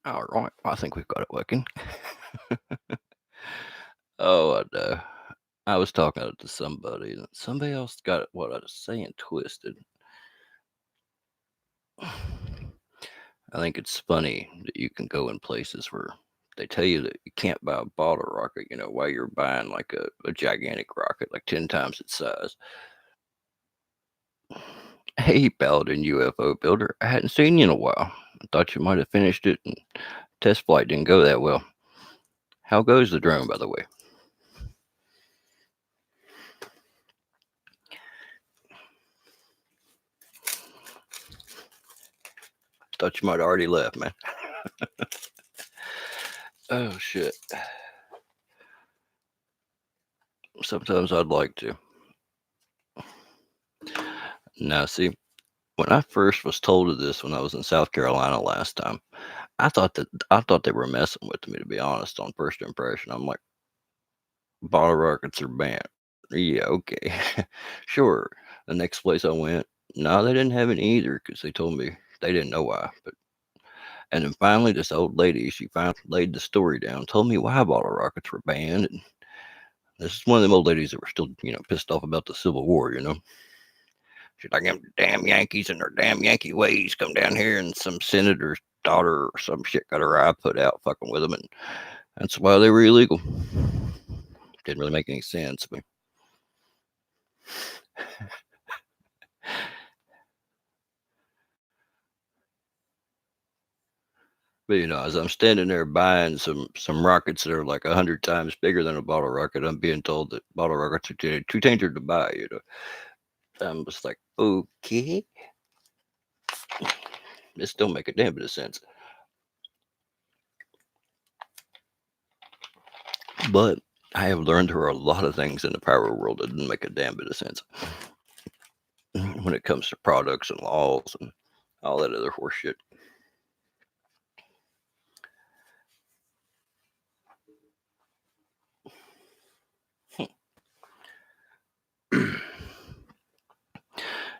All right, I think we've got it working. Oh, I know. I was talking to somebody, and somebody else got what I was saying twisted. I think it's funny that you can go in places where they tell you that you can't buy a bottle rocket, while you're buying like a gigantic rocket, like 10 times its size. Hey, Paladin UFO builder, I hadn't seen you in a while. I thought you might have finished it, and test flight didn't go that well. How goes the drone, by the way? Thought you might have already left, man. Oh, shit. Sometimes I'd like to. Now, see, when I first was told of this when I was in South Carolina last time, I thought they were messing with me, to be honest, on first impression. I'm like, bottle rockets are banned. Yeah, okay. Sure. The next place I went, no, they didn't have any either because they told me they didn't know why. But and then finally, this old lady, she finally laid the story down, told me why bottle rockets were banned. And this is one of them old ladies that were still, pissed off about the Civil War. She's like, them damn Yankees and their damn Yankee ways come down here, and some senator's daughter or some shit got her eye put out fucking with them, and that's why they were illegal. Didn't really make any sense. But as I'm standing there buying some rockets that are like 100 times bigger than a bottle rocket, I'm being told that bottle rockets are too dangerous to buy. I'm just like, okay, this don't make a damn bit of sense. But I have learned there are a lot of things in the power world that didn't make a damn bit of sense when it comes to products and laws and all that other horse shit.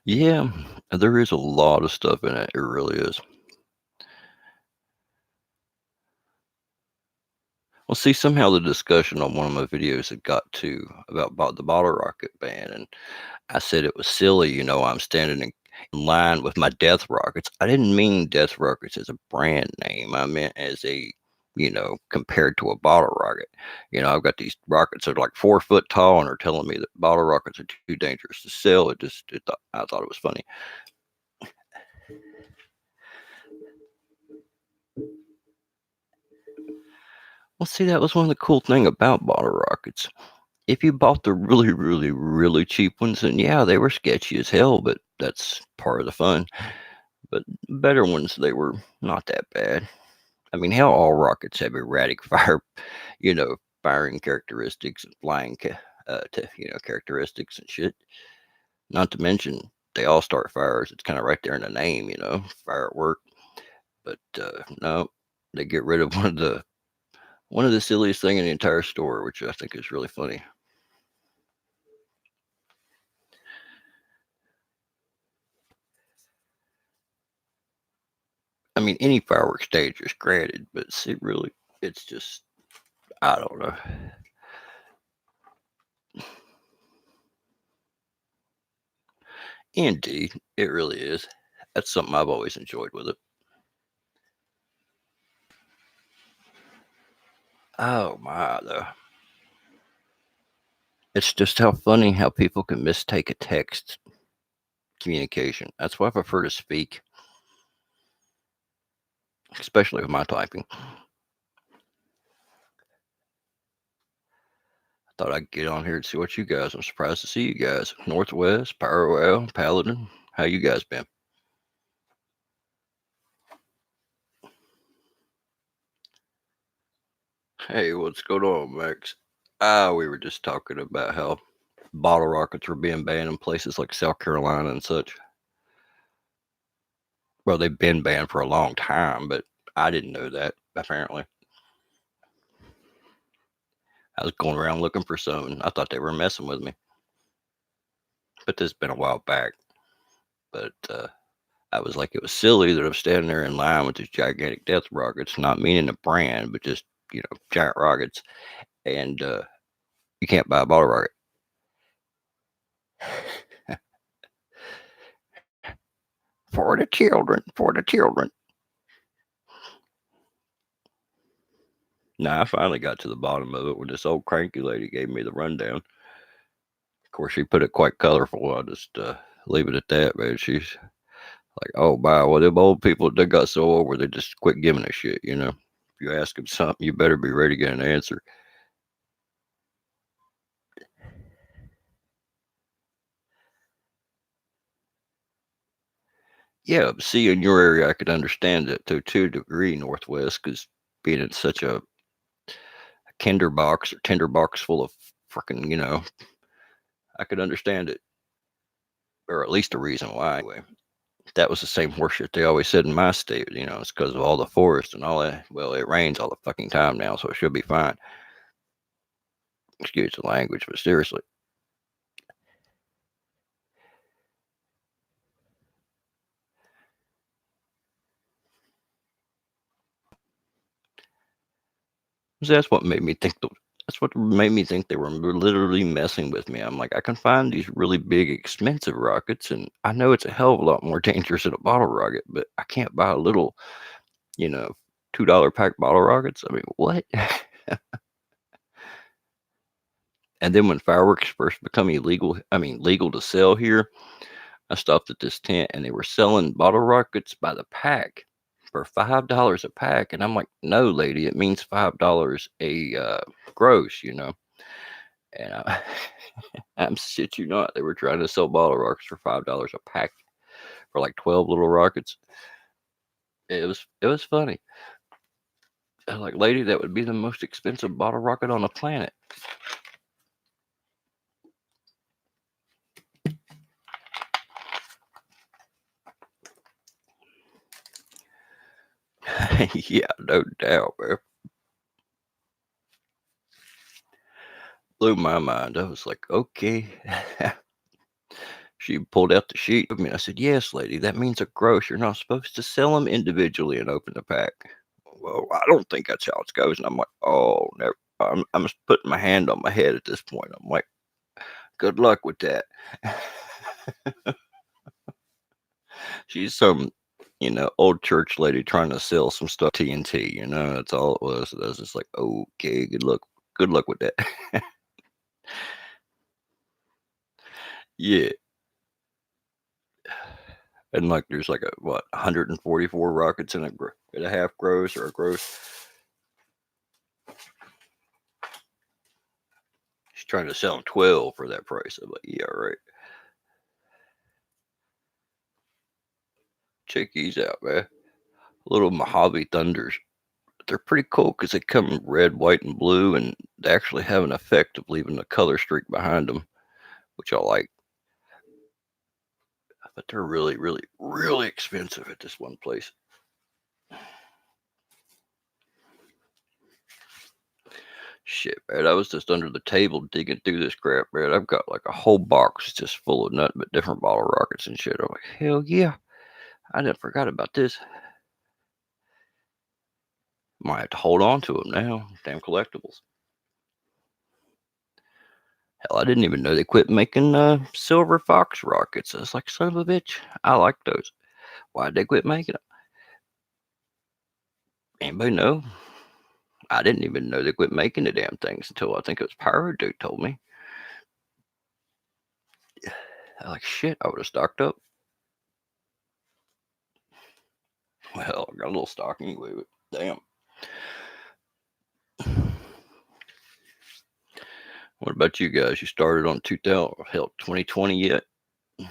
Yeah, there is a lot of stuff in it. It really is. Well, see, somehow the discussion on one of my videos had got to about the bottle rocket ban, and I said it was silly. I'm standing in line with my death rockets. I didn't mean death rockets as a brand name. I meant as compared to a bottle rocket. I've got these rockets that are like 4 foot tall, and they're telling me that bottle rockets are too dangerous to sell. I thought it was funny. Well, see, that was one of the cool thing about bottle rockets. If you bought the really, really, really cheap ones, then yeah, they were sketchy as hell, but that's part of the fun. But better ones, they were not that bad. I mean, hell, all rockets have erratic you know, firing characteristics and characteristics and shit. Not to mention, they all start fires. It's kind of right there in the name, fire at work. But no, they get rid of one of the silliest thing in the entire store, which I think is really funny. I mean, any fireworks stage is granted, but see, really, it's just, I don't know. Indeed, it really is. That's something I've always enjoyed with it. Oh my, though. It's just how funny how people can mistake a text communication. That's why I prefer to speak, especially with my typing. I thought I'd get on here and see what you guys. I'm surprised to see you guys. Northwest, Parallel, Paladin. How you guys been? Hey, what's going on, Max? We were just talking about how bottle rockets were being banned in places like South Carolina and such. Well, they've been banned for a long time, but I didn't know that, apparently. I was going around looking for some, and I thought they were messing with me. But this has been a while back. But I was like, it was silly that I'm standing there in line with these gigantic death rockets, not meaning a brand, but just, giant rockets. And you can't buy a bottle rocket. For the children, for the children. Now, I finally got to the bottom of it when this old cranky lady gave me the rundown. Of course, she put it quite colorful. I'll just leave it at that, man. She's like, oh, wow, well, them old people, they got so over, they just quit giving a shit, If you ask them something, you better be ready to get an answer. Yeah, see, in your area, I could understand it to 2 degree northwest because being in such a tinder box full of freaking, I could understand it, or at least a reason why. Anyway, that was the same horseshit they always said in my state. It's because of all the forest and all that. Well, it rains all the fucking time now, so it should be fine. Excuse the language, but seriously. That's what made me think that's what made me think they were literally messing with me. I'm like, I can find these really big, expensive rockets, and I know it's a hell of a lot more dangerous than a bottle rocket, but I can't buy a little, you know, $2 pack bottle rockets. I mean, what? And then when fireworks first become legal to sell here, I stopped at this tent and they were selling bottle rockets by the pack for $5 a pack. And I'm like, no, lady, it means $5 a gross. And I'm shit you not. They were trying to sell bottle rockets for $5 a pack for like 12 little rockets. It was funny. I was like, lady, that would be the most expensive bottle rocket on the planet. Yeah, no doubt, man. Blew my mind. I was like, okay. She pulled out the sheet of me. I said, yes, lady, that means a gross. You're not supposed to sell them individually and open the pack. Well, I don't think that's how it goes. And I'm like, oh, never. I'm just putting my hand on my head at this point. I'm like, good luck with that. She's some, old church lady trying to sell some stuff TNT. That's all it was. I was just like, okay, good luck. Good luck with that. Yeah. And like, there's like 144 rockets in a half gross or a gross. She's trying to sell 12 for that price. I'm like, yeah, right. Check these out, man. Little Mojave Thunders. They're pretty cool because they come in red, white, and blue, and they actually have an effect of leaving a color streak behind them, which I like. But they're really, really, really expensive at this one place. Shit, man. I was just under the table digging through this crap, man. I've got like a whole box just full of nothing but different bottle rockets and shit. I'm like, hell yeah. I didn't forgot about this. Might have to hold on to them now. Damn collectibles. Hell, I didn't even know they quit making silver fox rockets. I was like, son of a bitch. I like those. Why'd they quit making them? Anybody know? I didn't even know they quit making the damn things until I think it was Pyro Dude told me. I like, shit, I would have stocked up. Well, I got a little stock anyway, but damn. What about you guys? You started on 2020 yet? I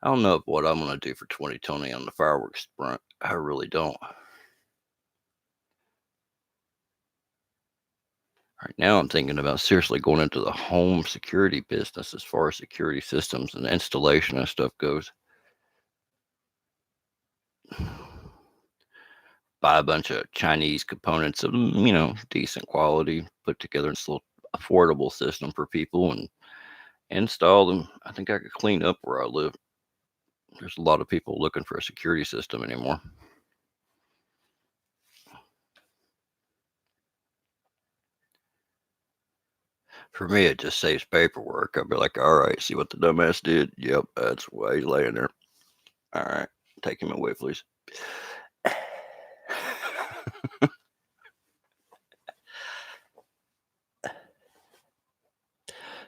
don't know what I'm going to do for 2020 on the fireworks front. I really don't. Right now, I'm thinking about seriously going into the home security business as far as security systems and installation and stuff goes. Buy a bunch of Chinese components of them, decent quality, put together this little affordable system for people and install them. I think I could clean up where I live. There's a lot of people looking for a security system anymore. For me, it just saves paperwork. I'll be like, all right, see what the dumbass did? Yep, that's why he's laying there. All right, take him away, please.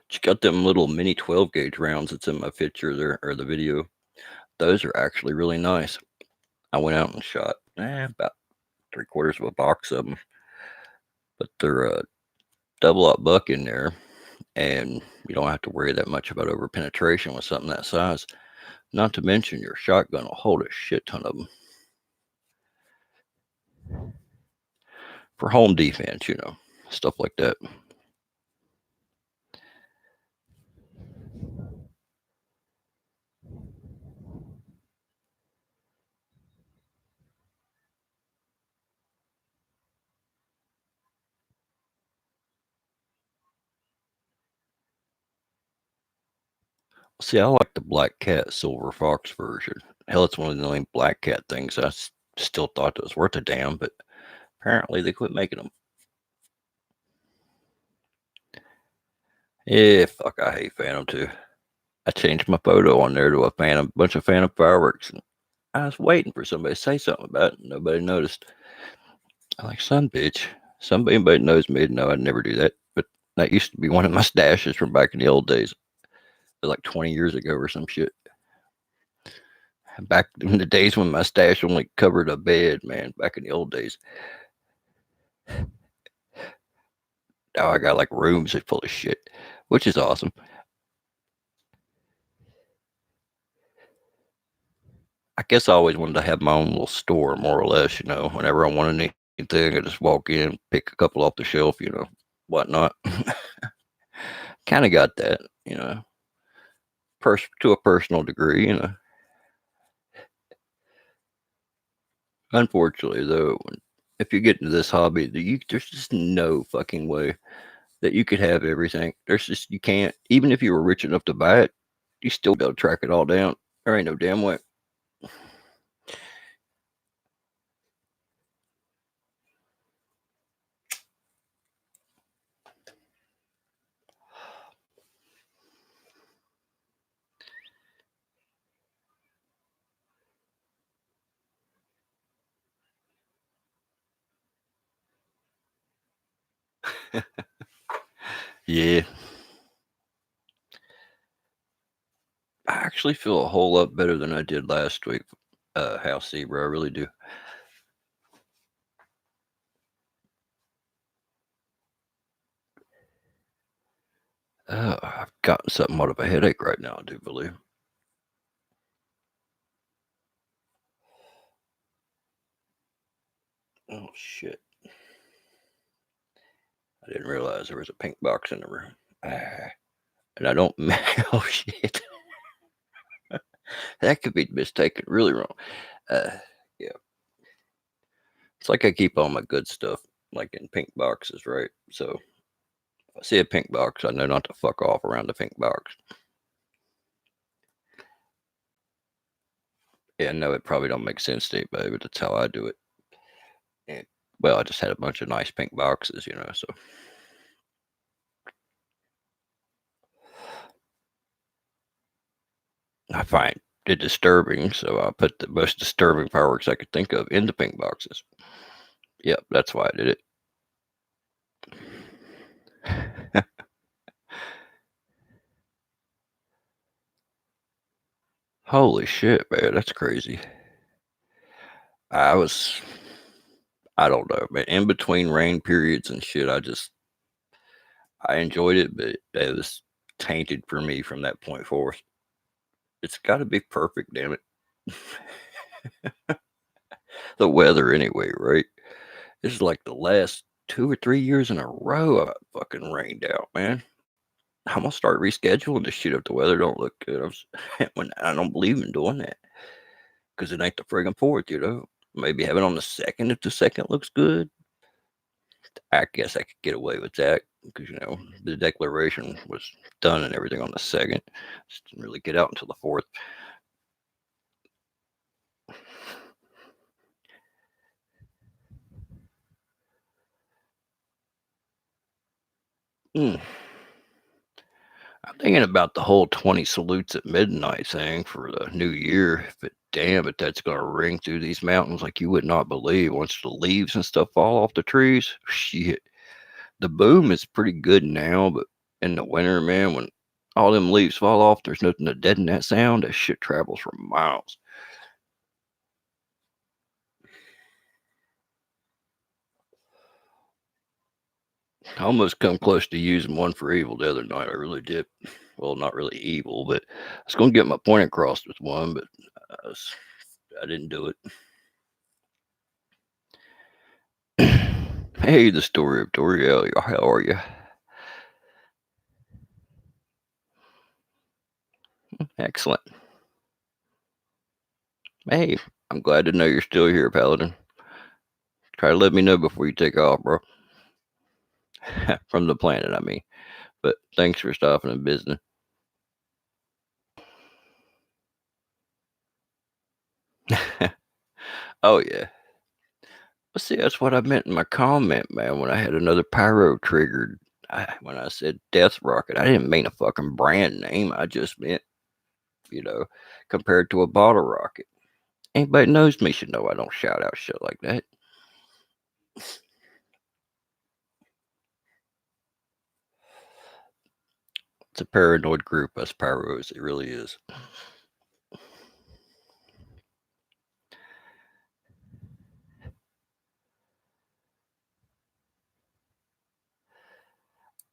Check out them little mini 12 gauge rounds that's in my picture there, or the video. Those are actually really nice. I went out and shot about 3/4 of a box of them, but they're a double-aught buck in there, and you don't have to worry that much about over penetration with something that size. Not to mention your shotgun will hold a shit ton of them for home defense, stuff like that. See, I like the Black Cat Silver Fox version. Hell, it's one of the only Black Cat things I still thought it was worth a damn, but apparently they quit making them. Yeah, fuck, I hate Phantom too. I changed my photo on there to a bunch of Phantom fireworks, and I was waiting for somebody to say something about it, and nobody noticed. I'm like, son, bitch. Anybody knows me, no, I'd never do that. But that used to be one of my stashes from back in the old days, like 20 years ago or some shit. Back in the days when my stash only covered a bed, man, back in the old days. Now I got like rooms full of shit, which is awesome. I guess I always wanted to have my own little store, more or less, whenever I wanted anything, I just walk in, pick a couple off the shelf, whatnot. Kind of got that, to a personal degree. Unfortunately, though, if you get into this hobby, there's just no fucking way that you could have everything. You can't. Even if you were rich enough to buy it, you still be able to track it all down. There ain't no damn way. Yeah. I actually feel a whole lot better than I did last week, House Zebra. I really do. I've gotten something out of a headache right now, I do believe. Oh, shit. I didn't realize there was a pink box in the room. And I don't. Oh, shit. That could be mistaken really wrong. Uh, yeah. It's like I keep all my good stuff like in pink boxes, right? So if I see a pink box, I know not to fuck off around the pink box. Yeah, I know it probably don't make sense to anybody, but that's how I do it. And, well, I just had a bunch of nice pink boxes, so. I find it disturbing, so I put the most disturbing fireworks I could think of in the pink boxes. Yep, that's why I did it. Holy shit, man, that's crazy. I was, I don't know, man. In between rain periods and shit, I enjoyed it, but it was tainted for me from that point forth. It's got to be perfect, damn it. The weather, anyway, right? This is like the last 2 or 3 years in a row I fucking rained out, man. I'm gonna start rescheduling this shit if the weather don't look good. When I don't believe in doing that because it ain't the friggin' fourth. Maybe have it on the second if the second looks good. I guess I could get away with that because the declaration was done and everything on the second. Just didn't really get out until the fourth. Mm. I'm thinking about the whole 20 salutes at midnight thing for the new year. But damn it, that's going to ring through these mountains like you would not believe once the leaves and stuff fall off the trees. Shit. The boom is pretty good now, but in the winter, man, when all them leaves fall off, there's nothing to deaden that sound. That shit travels for miles. I almost come close to using one for evil the other night. I really did. Well, not really evil, but I was going to get my point across with one, but I didn't do it. Hey, the story of Toriel. How are you? Excellent. Hey, I'm glad to know you're still here, Paladin. Try to let me know before you take off, bro. From the planet, I mean. But thanks for stopping in business. Oh, yeah. Well, see, that's what I meant in my comment, man, when I had another pyro triggered. When I said Death Rocket, I didn't mean a fucking brand name. I just meant, you know, compared to a bottle rocket. Anybody knows me should know I don't shout out shit like that. It's a paranoid group, us pyros. It really is.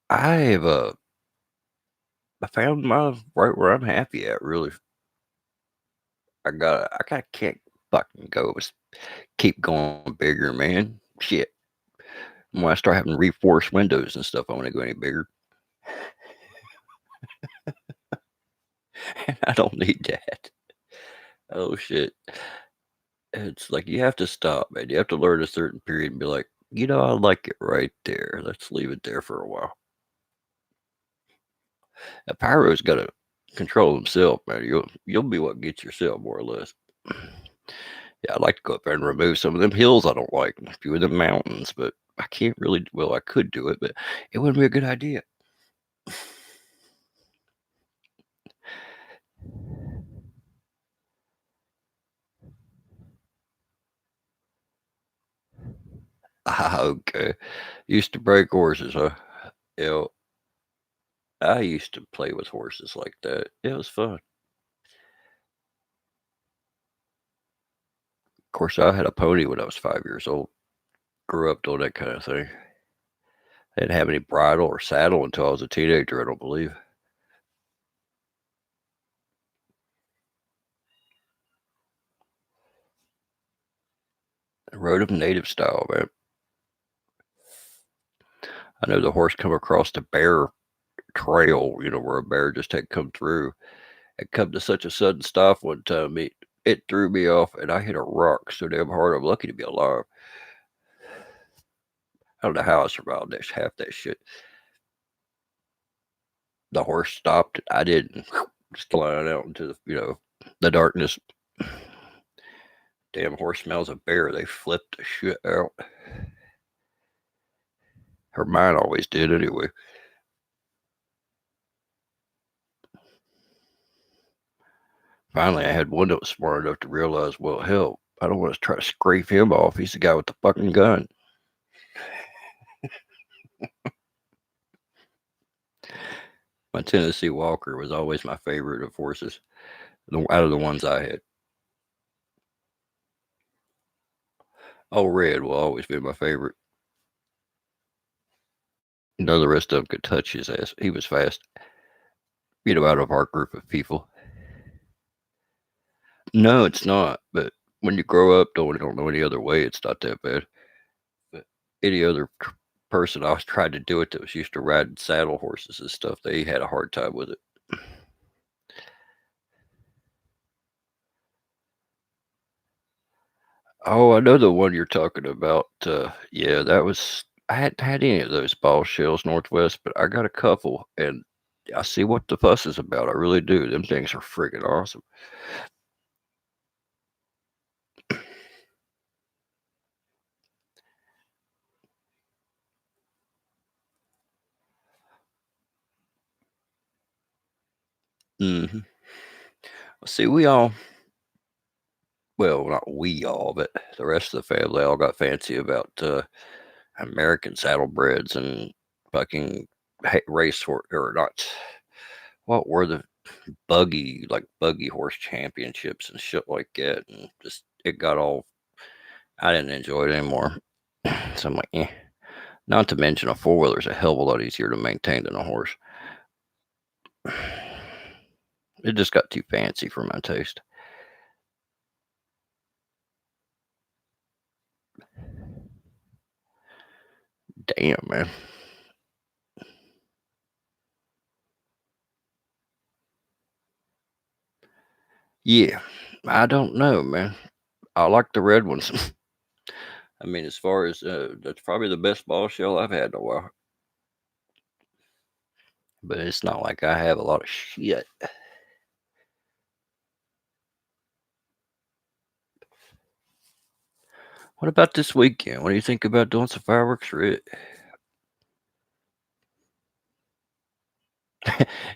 I have I found my right where I'm happy at. Really, I can't fucking keep going bigger, man. Shit. When I start having reinforced windows and stuff, I want to go any bigger. And I don't need that. Oh shit. It's like you have to stop, man. You have to learn a certain period and be like, I like it right there. Let's leave it there for a while. A pyro's got to control himself, man. You'll be what gets yourself more or less. Yeah, I'd like to go up there and remove some of them hills I don't like, and a few of them mountains, but I can't really. Well, I could do it, but it wouldn't be a good idea. Ah, okay. Used to break horses, huh? Yeah, I used to play with horses like that. It was fun. Of course, I had a pony when I was 5 years old. Grew up doing that kind of thing. I didn't have any bridle or saddle until I was a teenager, I don't believe. I rode them native style, man. I know the horse come across the bear trail, where a bear just had come through. It come to such a sudden stop one time, it threw me off, and I hit a rock so damn hard. I'm lucky to be alive. I don't know how I survived that half that shit. The horse stopped. I didn't. Just flying out into the darkness. Damn horse smells a bear. They flipped the shit out. Her mind always did anyway. Finally, I had one that was smart enough to realize, well, hell, I don't want to try to scrape him off. He's the guy with the fucking gun. My Tennessee Walker was always my favorite of horses, out of the ones I had. Oh, Red will always be my favorite. None of the rest of them could touch his ass. He was fast, out of our group of people. No, it's not. But when you grow up, don't know any other way, it's not that bad. But any other person I was trying to do it that was used to riding saddle horses and stuff, they had a hard time with it. Oh, I know the one you're talking about. Yeah, that was. I hadn't had any of those ball shells Northwest, but I got a couple, and I see what the fuss is about. I really do. Them things are freaking awesome. Hmm. See, we all, well, not we all, but the rest of the family all got fancy about American saddlebreds and fucking race horse, or not. What were the buggy horse championships and shit like that? And just it got all. I didn't enjoy it anymore. So I'm like, eh. Not to mention a four wheeler is a hell of a lot easier to maintain than a horse. It just got too fancy for my taste. Damn, man. Yeah, I don't know, man. I like the red ones. I mean, as far as that's probably the best ball shell I've had in a while. But it's not like I have a lot of shit. What about this weekend? What do you think about doing some fireworks for it?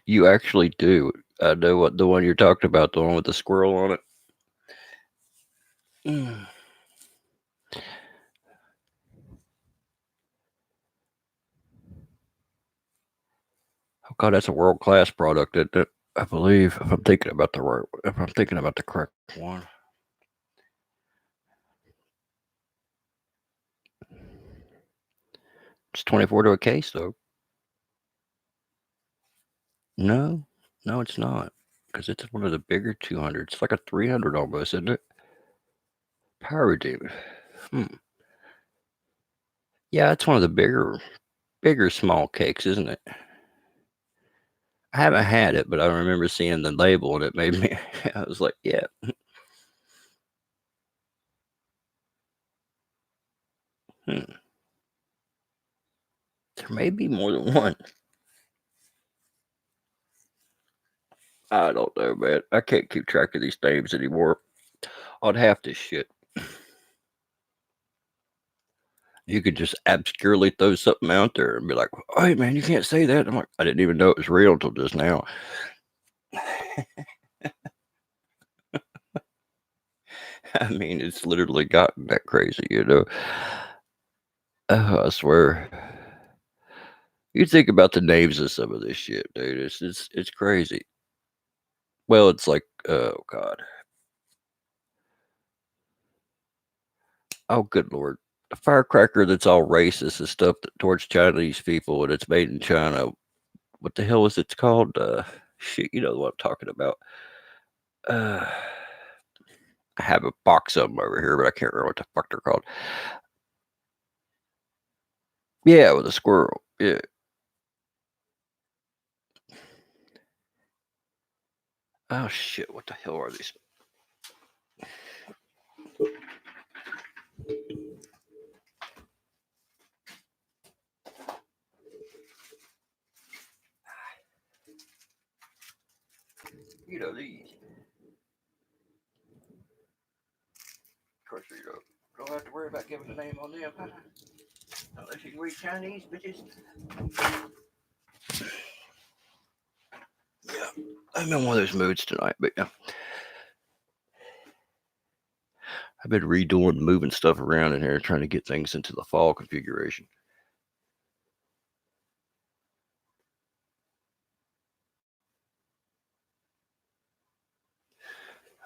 You actually do. I know what the one you're talking about, the one with the squirrel on it. Mm. Oh God, that's a world class product. That I believe, if I'm thinking about the right, if I'm thinking about the correct one. It's 24 to a case though. No, no, it's not. Because it's one of the bigger 200s. It's like a 300 almost, isn't it? Power Demon. Hmm. Yeah, it's one of the bigger small cakes, isn't it? I haven't had it, but I remember seeing the label and it made me. I was like, yeah, hmm, there may be more than one. I don't know, man. I can't keep track of these names anymore. I'd have to shit. You could just obscurely throw something out there and be like, "Hey, man, you can't say that." I'm like, I didn't even know it was real until just now. I mean, it's literally gotten that crazy, you know. I swear. You think about the names of some of this shit, dude. It's crazy. Well, it's like, oh God, oh good Lord, a firecracker that's all racist and stuff towards Chinese people, and it's made in China. What the hell is it called? Shit, you know what I'm talking about. Uh, I have a box of them over here, but I can't remember what the fuck they're called. Yeah, with a squirrel. Yeah. Oh shit, what the hell are these? You know these. Of course, you don't have to worry about giving the name on them, unless you can read Chinese, bitches. Yeah, I'm in one of those moods tonight, but yeah, I've been redoing, moving stuff around in here, trying to get things into the fall configuration.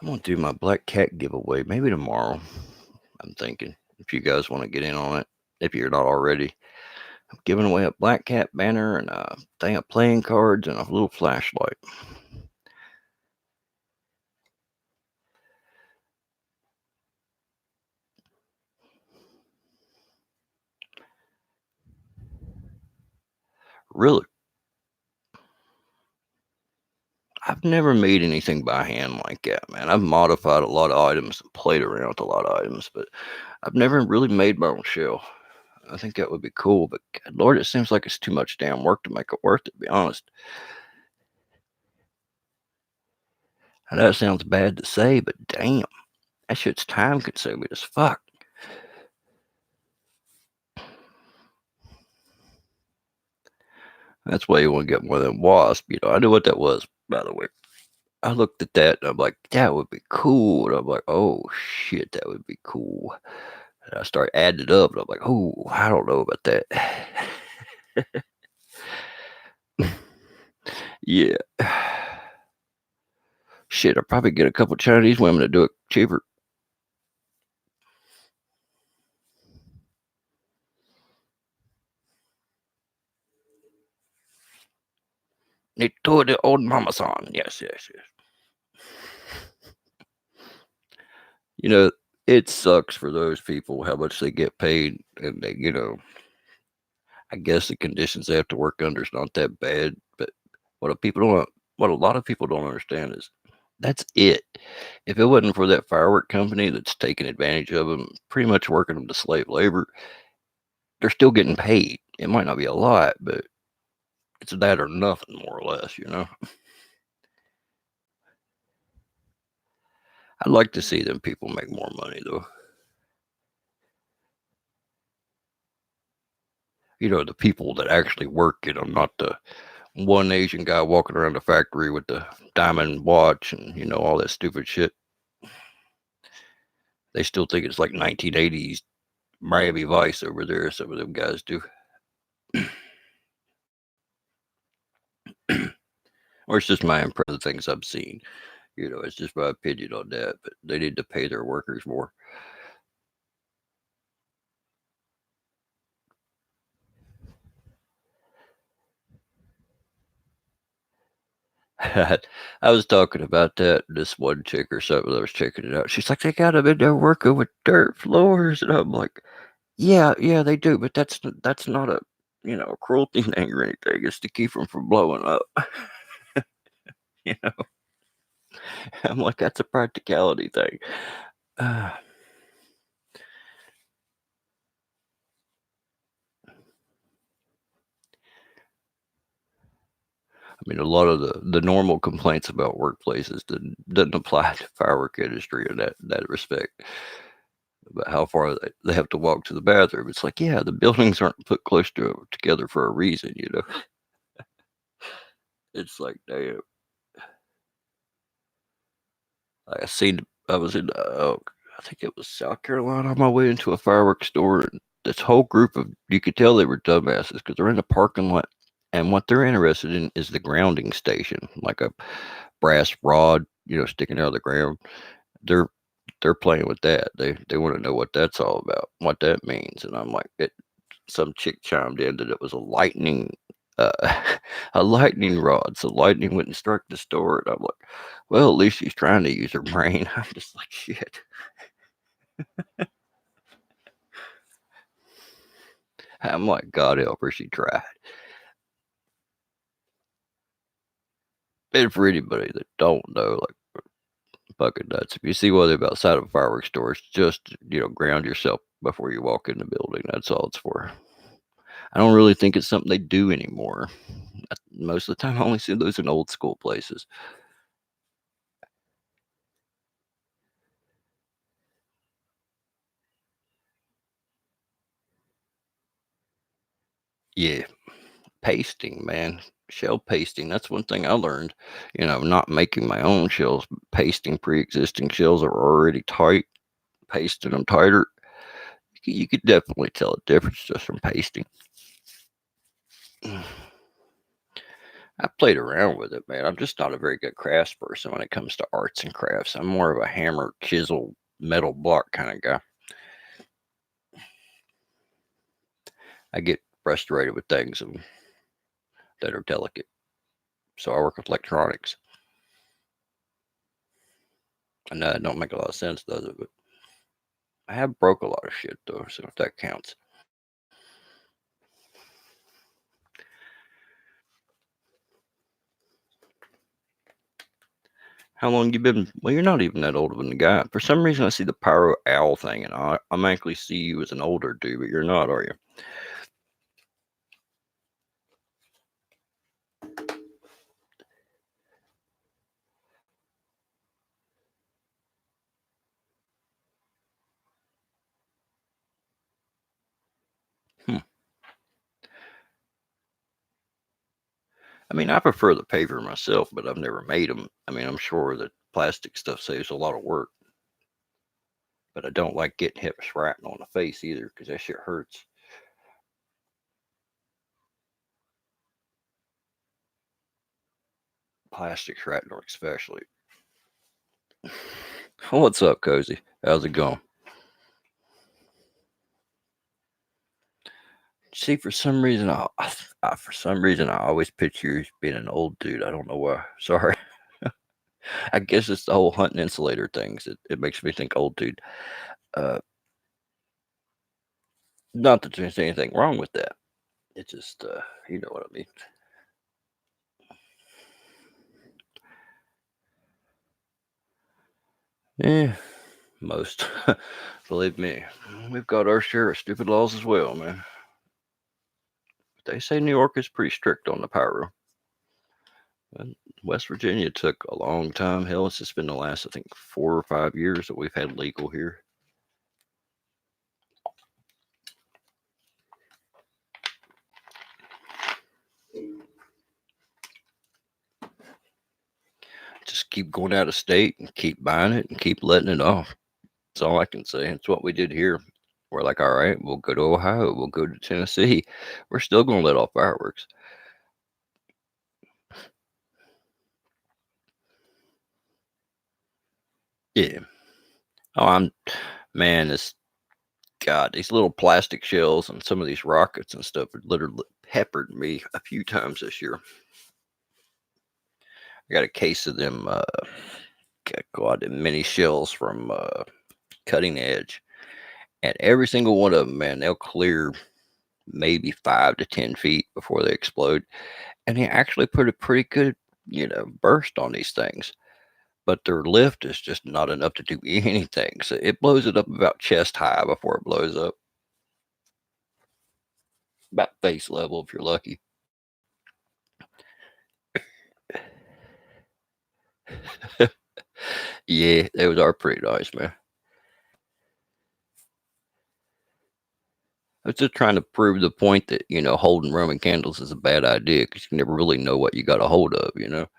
I'm gonna do my black cat giveaway maybe tomorrow. I'm thinking if you guys want to get in on it, if you're not already, I'm giving away a black cat banner and a thing of playing cards and a little flashlight. Really, I've never made anything by hand like that, man. I've modified a lot of items and played around with a lot of items, but I've never really made my own shell. I think that would be cool, but God, Lord, it seems like it's too much damn work to make it worth it, to be honest. I know it sounds bad to say, but damn, that shit's time consuming as fuck. That's why you want to get more than wasp. You know, I knew what that was. by the way. I looked at that and I'm like, that would be cool. And I'm like, oh shit, that would be cool. And I start adding it up and I'm like, oh, I don't know about that. Yeah. Shit, I'll probably get a couple Chinese women to do it cheaper. Need to do the old mama-san. Yes, yes, yes. You know, it sucks for those people how much they get paid, and they, I guess the conditions they have to work under is not that bad. But what a lot of people don't understand is that's it. If it wasn't for that firework company that's taking advantage of them, pretty much working them to slave labor, they're still getting paid. It might not be a lot, but it's that or nothing, more or less. I'd like to see them people make more money, though. The people that actually work, not the one Asian guy walking around the factory with the diamond watch and all that stupid shit. They still think it's like 1980s Miami Vice over there. Some of them guys do, or it's just my impression of things I've seen. It's just my opinion on that. But they need to pay their workers more. I was talking about that. This one chick or something that was checking it out. She's like, they got them in there working with dirt floors, and I'm like, yeah, yeah, they do, but that's not a cruelty thing or anything. It's to keep them from blowing up. you know, I'm like, that's a practicality thing. Uh, I mean, a lot of the normal complaints about workplaces doesn't apply to firework industry in that respect. About how far they have to walk to the bathroom. It's like, yeah, the buildings aren't put close together for a reason. It's like, damn. Like I was in, I think it was South Carolina on my way into a fireworks store, and this whole group you could tell they were dumbasses because they're in the parking lot, and what they're interested in is the grounding station, like a brass rod, sticking out of the ground. They're they're playing with that. They want to know what that's all about, what that means, and I'm like, some chick chimed in that it was a lightning. Uh, a lightning rod, so lightning wouldn't strike the store. And I'm like, well, at least she's trying to use her brain. I'm just like, shit. I'm like, God help her, she tried. And for anybody that don't know, like, fucking nuts. If you see one of them outside of fireworks stores, just ground yourself before you walk in the building. That's all it's for. I don't really think it's something they do anymore. Most of the time, I only see those in old school places. Yeah, pasting, man. Shell pasting. That's one thing I learned. Not making my own shells, but pasting pre-existing shells that were already tight, pasting them tighter. You could definitely tell a difference just from pasting. I played around with it, man. I'm just not a very good crafts person when it comes to arts and crafts. I'm more of a hammer, chisel, metal block kind of guy. I get frustrated with things that are delicate. So I work with electronics. I know it don't make a lot of sense, does it? But I have broke a lot of shit though, so if that counts. How long you been? Well, you're not even that old of a guy. For some reason, I see the pyro owl thing, and I automatically see you as an older dude, but you're not, are you? Hmm. I mean, I prefer the paper myself, but I've never made them. I mean, I'm sure that plastic stuff saves a lot of work, but I don't like getting hit with shrapnel on the face either because that shit hurts. Plastic shrapnel, especially. What's up, Cozy? How's it going? See, for some reason, I always picture you as being an old dude. I don't know why. Sorry. I guess it's the whole hunting insulator things. It makes me think old dude. Uh, Not that there's anything wrong with that. It just, you know what I mean. Yeah, most. Believe me, we've got our share of stupid laws as well, man. They say New York is pretty strict on the pyro. And West Virginia took a long time. Hell, it's just been the last, I think, 4 or 5 years that we've had legal here. Just keep going out of state and keep buying it and keep letting it off. That's all I can say. It's what we did here. We're like, all right, we'll go to Ohio, we'll go to Tennessee. We're still going to let off fireworks. Yeah. Oh, man, this, God, these little plastic shells and some of these rockets and stuff have literally peppered me a few times this year. I got a case of them, God, the mini shells from Cutting Edge. And every single one of them, man, they'll clear maybe 5 to 10 feet before they explode. And they actually put a pretty good, burst on these things. But their lift is just not enough to do anything. So it blows it up about chest high before it blows up. About face level if you're lucky. Yeah, those are pretty nice, man. I was just trying to prove the point that, holding Roman candles is a bad idea because you never really know what you got a hold of. Get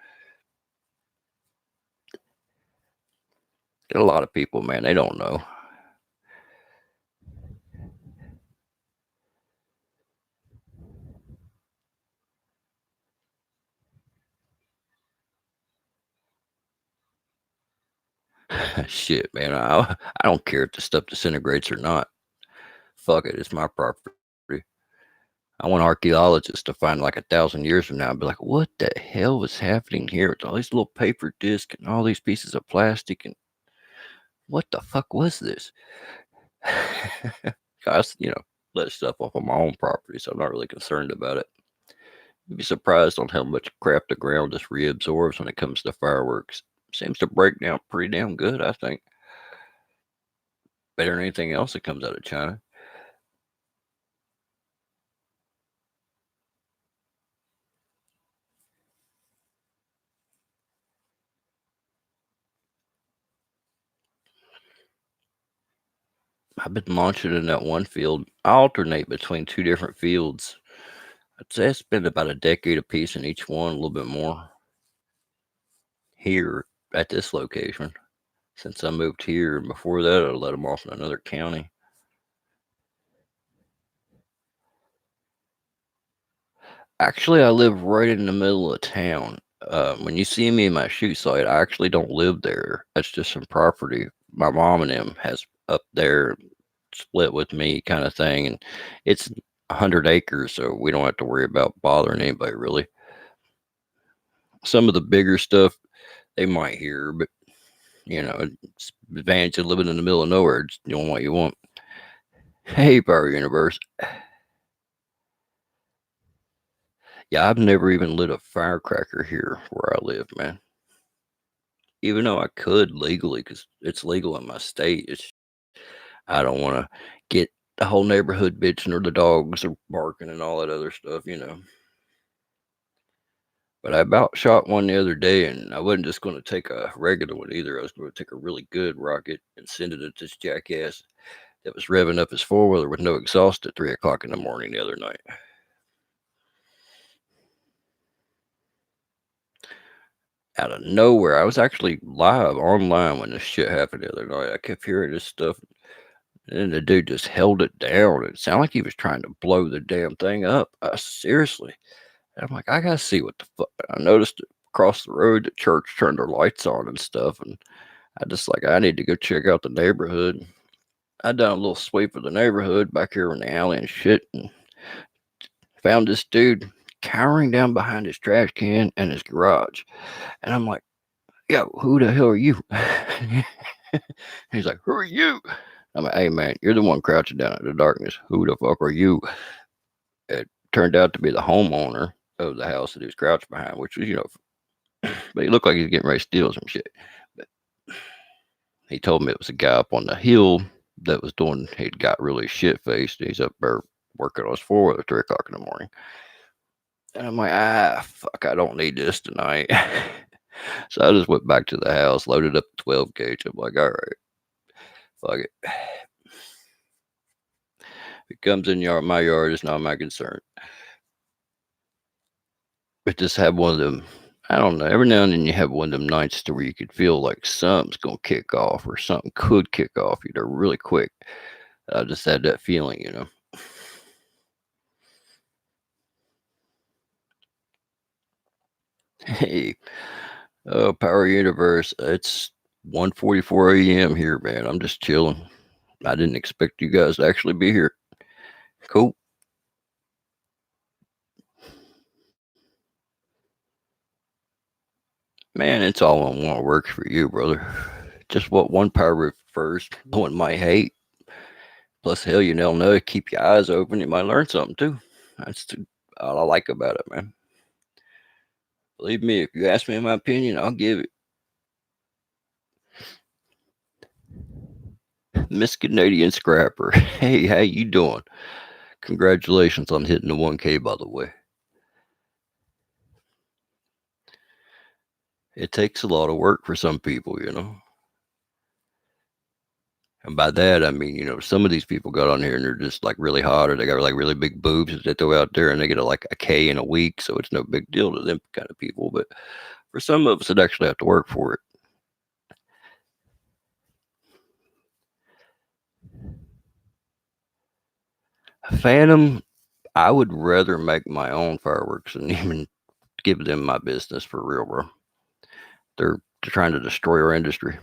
a lot of people, man, they don't know. Shit, man, I don't care if the stuff disintegrates or not. Fuck it, it's my property. I want archaeologists to find like 1,000 years from now and be like, what the hell was happening here with all these little paper discs and all these pieces of plastic and what the fuck was this? Guys, let stuff off on my own property, so I'm not really concerned about it. You'd be surprised on how much crap the ground just reabsorbs when it comes to fireworks. Seems to break down pretty damn good, I think. Better than anything else that comes out of China. I've been launching in that one field. I alternate between two different fields. I'd say I spend about a decade apiece in each one, a little bit more here at this location. Since I moved here, and before that, I let them off in another county. Actually, I live right in the middle of town. When you see me in my shoot site, I actually don't live there. That's just some property my mom and them has up there, split with me, kind of thing. And it's 100 acres, so we don't have to worry about bothering anybody really. Some of the bigger stuff they might hear, but it's the advantage of living in the middle of nowhere. Just doing what you want. Hey, Power Universe. Yeah, I've never even lit a firecracker here where I live, man. Even though I could legally, because it's legal in my state. I don't want to get the whole neighborhood bitching or the dogs are barking and all that other stuff. But I about shot one the other day, and I wasn't just going to take a regular one either. I was going to take a really good rocket and send it at this jackass that was revving up his four wheeler with no exhaust at 3 o'clock in the morning the other night. out of nowhere. I was actually live online when this shit happened the other night. I kept hearing this stuff, and then the dude just held it down. It sounded like he was trying to blow the damn thing up. Seriously. And I'm like, I gotta see what the fuck. I noticed across the road the church turned their lights on and stuff, and I need to go check out the neighborhood. I done a little sweep of the neighborhood back here in the alley and shit, and found this dude cowering down behind his trash can in his garage. And I'm like, yo, who the hell are you? He's like, who are you? I'm like, hey man, you're the one crouching down in the darkness. Who the fuck are you? It turned out to be the homeowner of the house that he was crouched behind, which was, but he looked like he was getting ready to steal some shit. But he told me it was a guy up on the hill that was doing, he'd got really shit faced. He's up there working on his 4-wheeler at 3 o'clock in the morning. And I'm like, fuck, I don't need this tonight. So I just went back to the house, loaded up the 12 gauge. I'm like, all right, fuck it. If it comes in my yard, it's not my concern. But just have one of them, I don't know, every now and then you have one of them nights to where you could feel like something's going to kick off or something could kick off either really quick. I just had that feeling. Hey, Power Universe, it's 1:44 a.m. here, man. I'm just chilling. I didn't expect you guys to actually be here. Cool. Man, it's all on what works for you, brother. Just what one power first, no one might hate. Plus, hell, you never know. Keep your eyes open. You might learn something too. All I like about it, man. Believe me, if you ask me my opinion, I'll give it. Miss Canadian Scrapper. Hey, how you doing? Congratulations on hitting the 1K, by the way. It takes a lot of work for some people. And by that, I mean, some of these people got on here and they're just like really hot or they got like really big boobs that they throw out there and they get like a K in a week. So it's no big deal to them kind of people. But for some of us that actually have to work for it. Phantom, I would rather make my own fireworks than even give them my business for real, bro. They're trying to destroy our industry.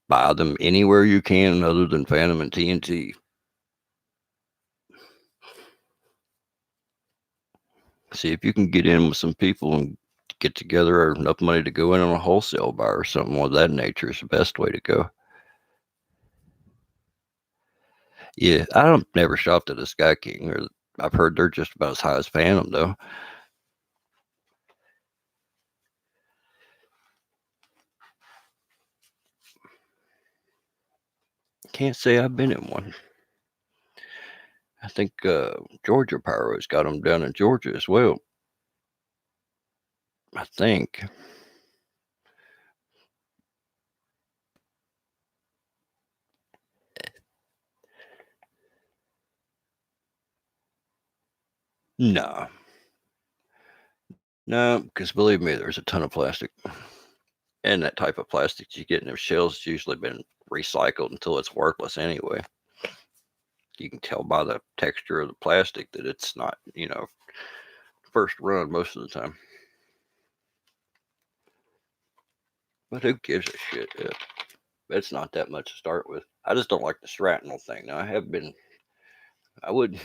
Buy them anywhere you can other than Phantom and TNT. See if you can get in with some people and get together enough money to go in on a wholesale buy or something of that nature is the best way to go. Yeah, I don't never shopped at a Sky King, or I've heard they're just about as high as Phantom though. Can't say I've been in one. I think Georgia Pyro's got them down in Georgia as well. I think. No, no, because believe me, there's a ton of plastic, and that type of plastic you get in those shells has usually been recycled until it's worthless anyway. You can tell by the texture of the plastic that it's not, first run most of the time. But who gives a shit? It's not that much to start with. I just don't like the shrapnel thing. Now, I wouldn't,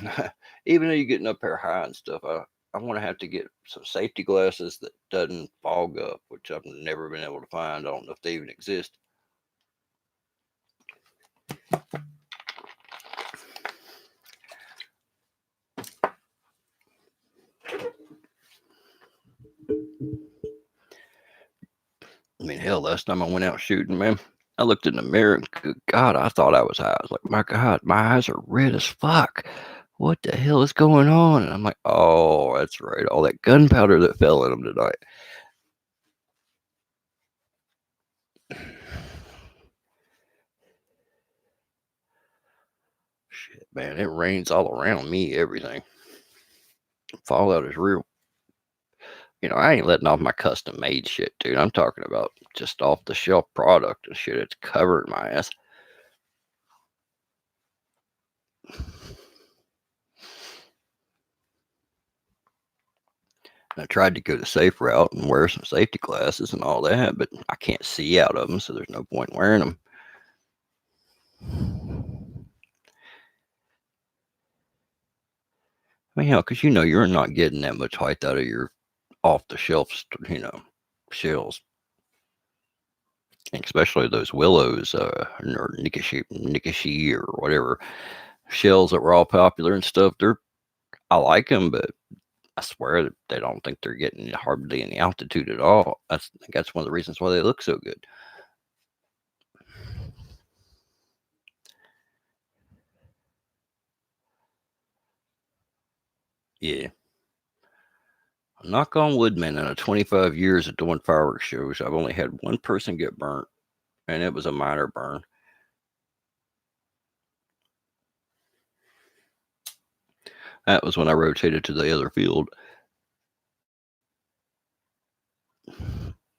even though you're getting up there high and stuff, I want to have to get some safety glasses that doesn't fog up, which I've never been able to find. I don't know if they even exist. I mean, hell, last time I went out shooting, man, I looked in the mirror and good God, I thought I was high. I was like, my God, my eyes are red as fuck. What the hell is going on? And I'm like, oh, that's right. All that gunpowder that fell in them tonight. Shit. Man, it rains all around me, everything. Fallout is real. I ain't letting off my custom made shit, dude. I'm talking about just off the shelf product and shit. It's covering my ass. I tried to go the safe route and wear some safety glasses and all that, but I can't see out of them, so there's no point wearing them. I mean, hell, because you're not getting that much height out of your off the shelf, shells, and especially those willows, or Nikishi or whatever shells that were all popular and stuff. I like them, but I swear that they don't think they're getting hardly any altitude at all. I think that's one of the reasons why they look so good. Yeah. Knock on wood, man. In 25 years of doing fireworks shows, I've only had one person get burnt, and it was a minor burn. That was when I rotated to the other field.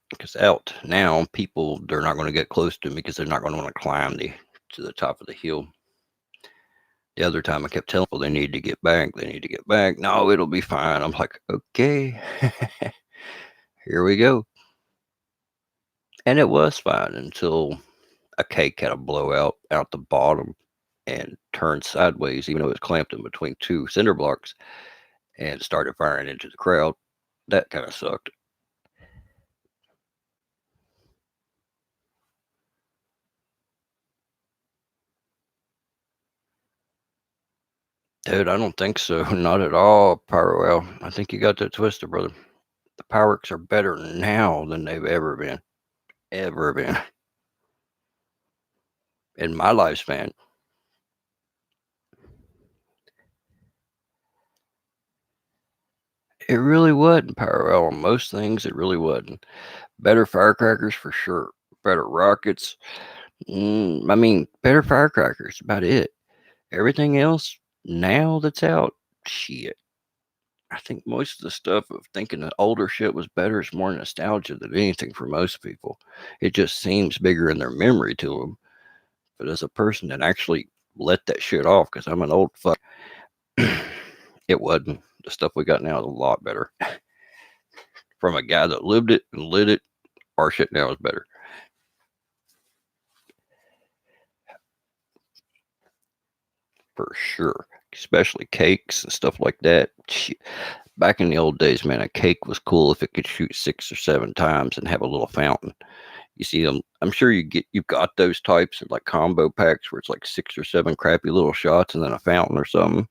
Because out now, people, they're not going to get close to me because they're not going to want to climb to the top of the hill. The other time I kept telling people they need to get back. They need to get back. No, it'll be fine. I'm like, okay, here we go. And it was fine until a cake had a blowout out the bottom and turned sideways, even though it was clamped in between two cinder blocks, and started firing into the crowd. That kind of sucked. Dude, I don't think so. Not at all, Pyro. I think you got that twisted, brother. The fireworks are better now than they've ever been. Ever been. In my lifespan. It really wasn't, Pyro. On most things, it really wasn't. Better firecrackers for sure. Better rockets. I mean, better firecrackers. About it. Everything else now that's out, shit. I think most of the stuff of thinking that older shit was better is more nostalgia than anything for most people. It just seems bigger in their memory to them. But as a person that actually let that shit off, because I'm an old fuck, it wasn't. The stuff we got now is a lot better. From a guy that lived it and lit it, our shit now is better. For sure. Especially cakes and stuff like that. Shit. Back in the old days, man, a cake was cool if it could shoot 6 or 7 times and have a little fountain. You see them. I'm sure you've got those types of like combo packs where it's like 6 or 7 crappy little shots and then a fountain or something,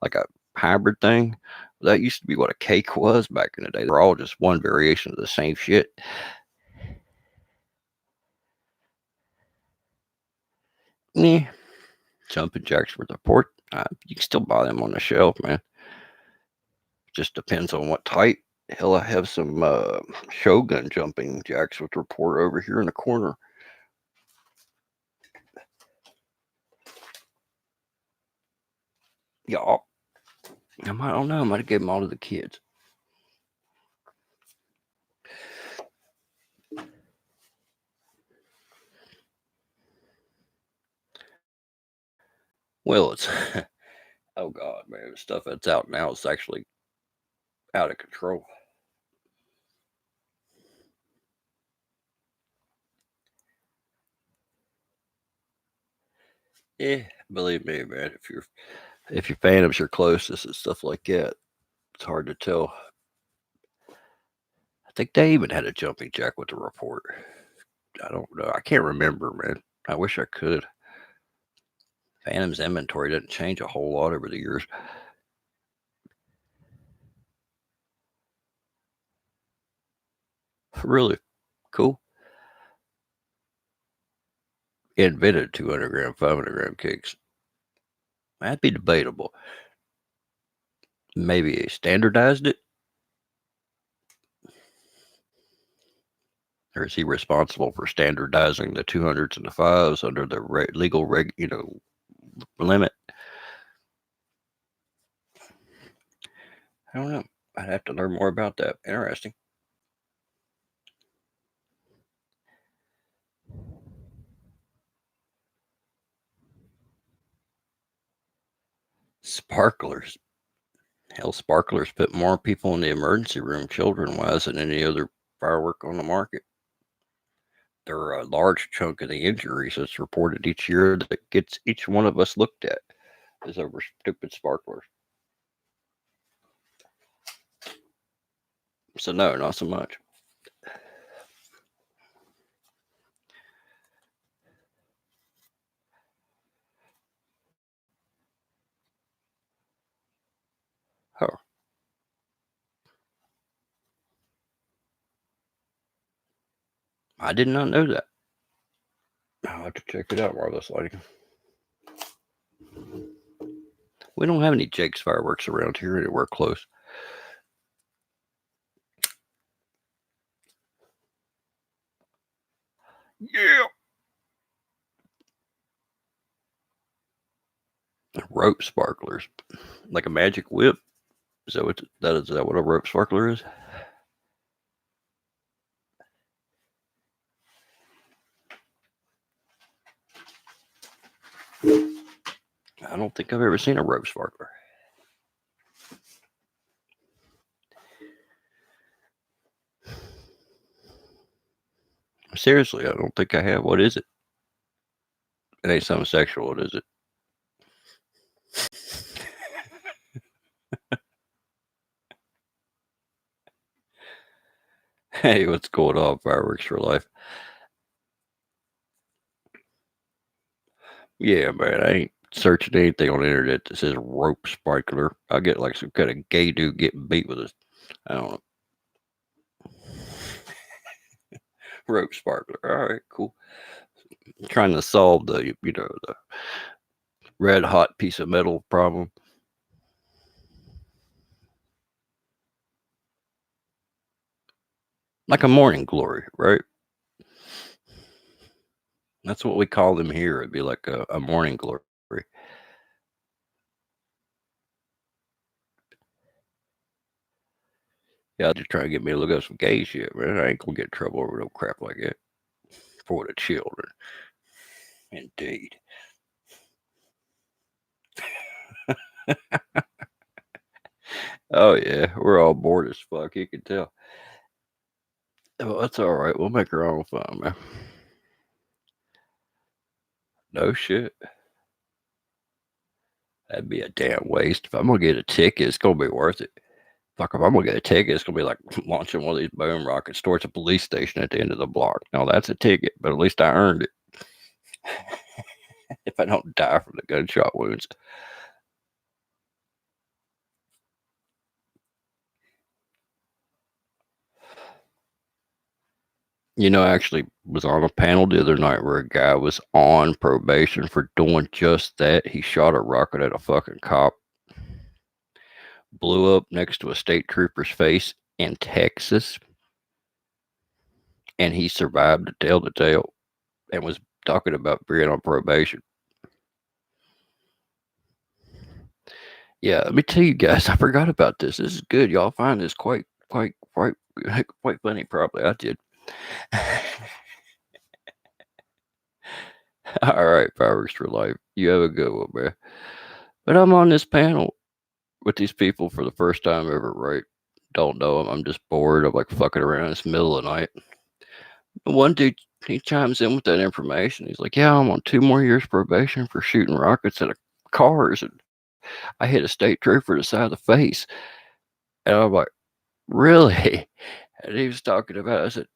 like a hybrid thing. That used to be what a cake was back in the day. They're all just one variation of the same shit. Yeah, jumping jacks with a port. You can still buy them on the shelf, man. Just depends on what type. Hell, I have some Shogun jumping jacks with report over here in the corner. Yeah, I don't know. I might have given them all to the kids. Well, it's oh god, man, the stuff that's out now is actually out of control. Yeah, believe me, man. If your phantoms are closest and stuff like that, it's hard to tell. I think they even had a jumping jack with the report. I don't know. I can't remember, man. I wish I could. Phantom's inventory doesn't change a whole lot over the years. Really cool. Invented 200 gram, 500 gram cakes. That'd be debatable. Maybe they standardized it, or is he responsible for standardizing the 200s and the fives under the legal limit? I don't know. I'd have to learn more about that. Interesting. Sparklers. Hell, sparklers put more people in the emergency room, children-wise, than any other firework on the market. They're a large chunk of the injuries that's reported each year that gets each one of us looked at is over stupid sparklers. So no, not so much. Oh, I did not know that. I'll have to check it out, Marvelous Lady. We don't have any Jake's fireworks around here anywhere close. Yeah. Rope sparklers, like a magic whip. Is that what is that what a rope sparkler is? I don't think I've ever seen a rope sparkler. Seriously, I don't think I have. What is it? It ain't something sexual, is it? Hey, what's going on, Fireworks for Life? Yeah, man, I ain't searching anything on the internet that says rope sparkler. I get like some kind of gay dude getting beat with a, I don't know, rope sparkler. All right, cool. Trying to solve the, the red hot piece of metal problem. Like a morning glory, right? That's what we call them here. It'd be like a morning glory. Yeah, just trying to get me to look up some gay shit, man. I ain't gonna get in trouble over no crap like that for the children. Indeed. Oh yeah, we're all bored as fuck. You can tell. Oh, that's all right. We'll make our own fun, man. No shit. That'd be a damn waste. If I'm gonna get a ticket, it's gonna be worth it. Fuck, if I'm gonna get a ticket, it's gonna be like launching one of these boom rockets towards a police station at the end of the block. Now that's a ticket, but at least I earned it. If I don't die from the gunshot wounds. I actually was on a panel the other night where a guy was on probation for doing just that. He shot a rocket at a fucking cop, blew up next to a state trooper's face in Texas, and he survived to tell the tale and was talking about being on probation. Yeah, let me tell you guys, I forgot about this. This is good. Y'all find this quite funny. Probably I did. All right, Fireworks for Life. You have a good one, man. But I'm on this panel with these people for the first time ever, right? Don't know them. I'm just bored. I'm like fucking around. It's middle of the night. One dude, he chimes in with that information. He's like, "Yeah, I'm on 2 more years probation for shooting rockets at cars, and I hit a state trooper in the side of the face." And I'm like, "Really?" And he was talking about. I said,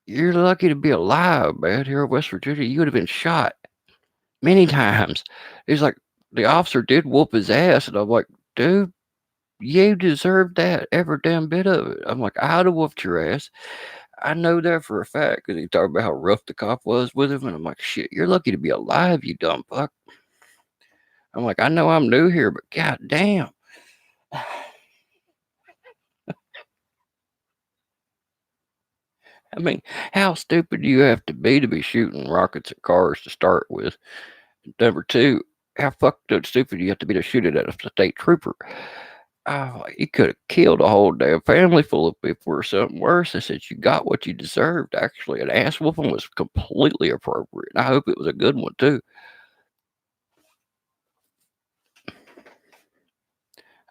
"You're lucky to be alive, man. Here in West Virginia, you would have been shot many times." He's like, "The officer did whoop his ass," and I'm like, "Dude, you deserved that, every damn bit of it." I'm like, "I'd have whooped your ass. I know that for a fact." Because he talked about how rough the cop was with him. And I'm like, "Shit, you're lucky to be alive, you dumb fuck." I'm like, "I know I'm new here, but god damn." I mean, how stupid do you have to be shooting rockets at cars to start with? Number two, how fucked up stupid do you have to be to shoot it at a state trooper? Oh, he could have killed a whole damn family full of people or something worse. I said, you got what you deserved, actually. An ass whooping was completely appropriate. And I hope it was a good one, too.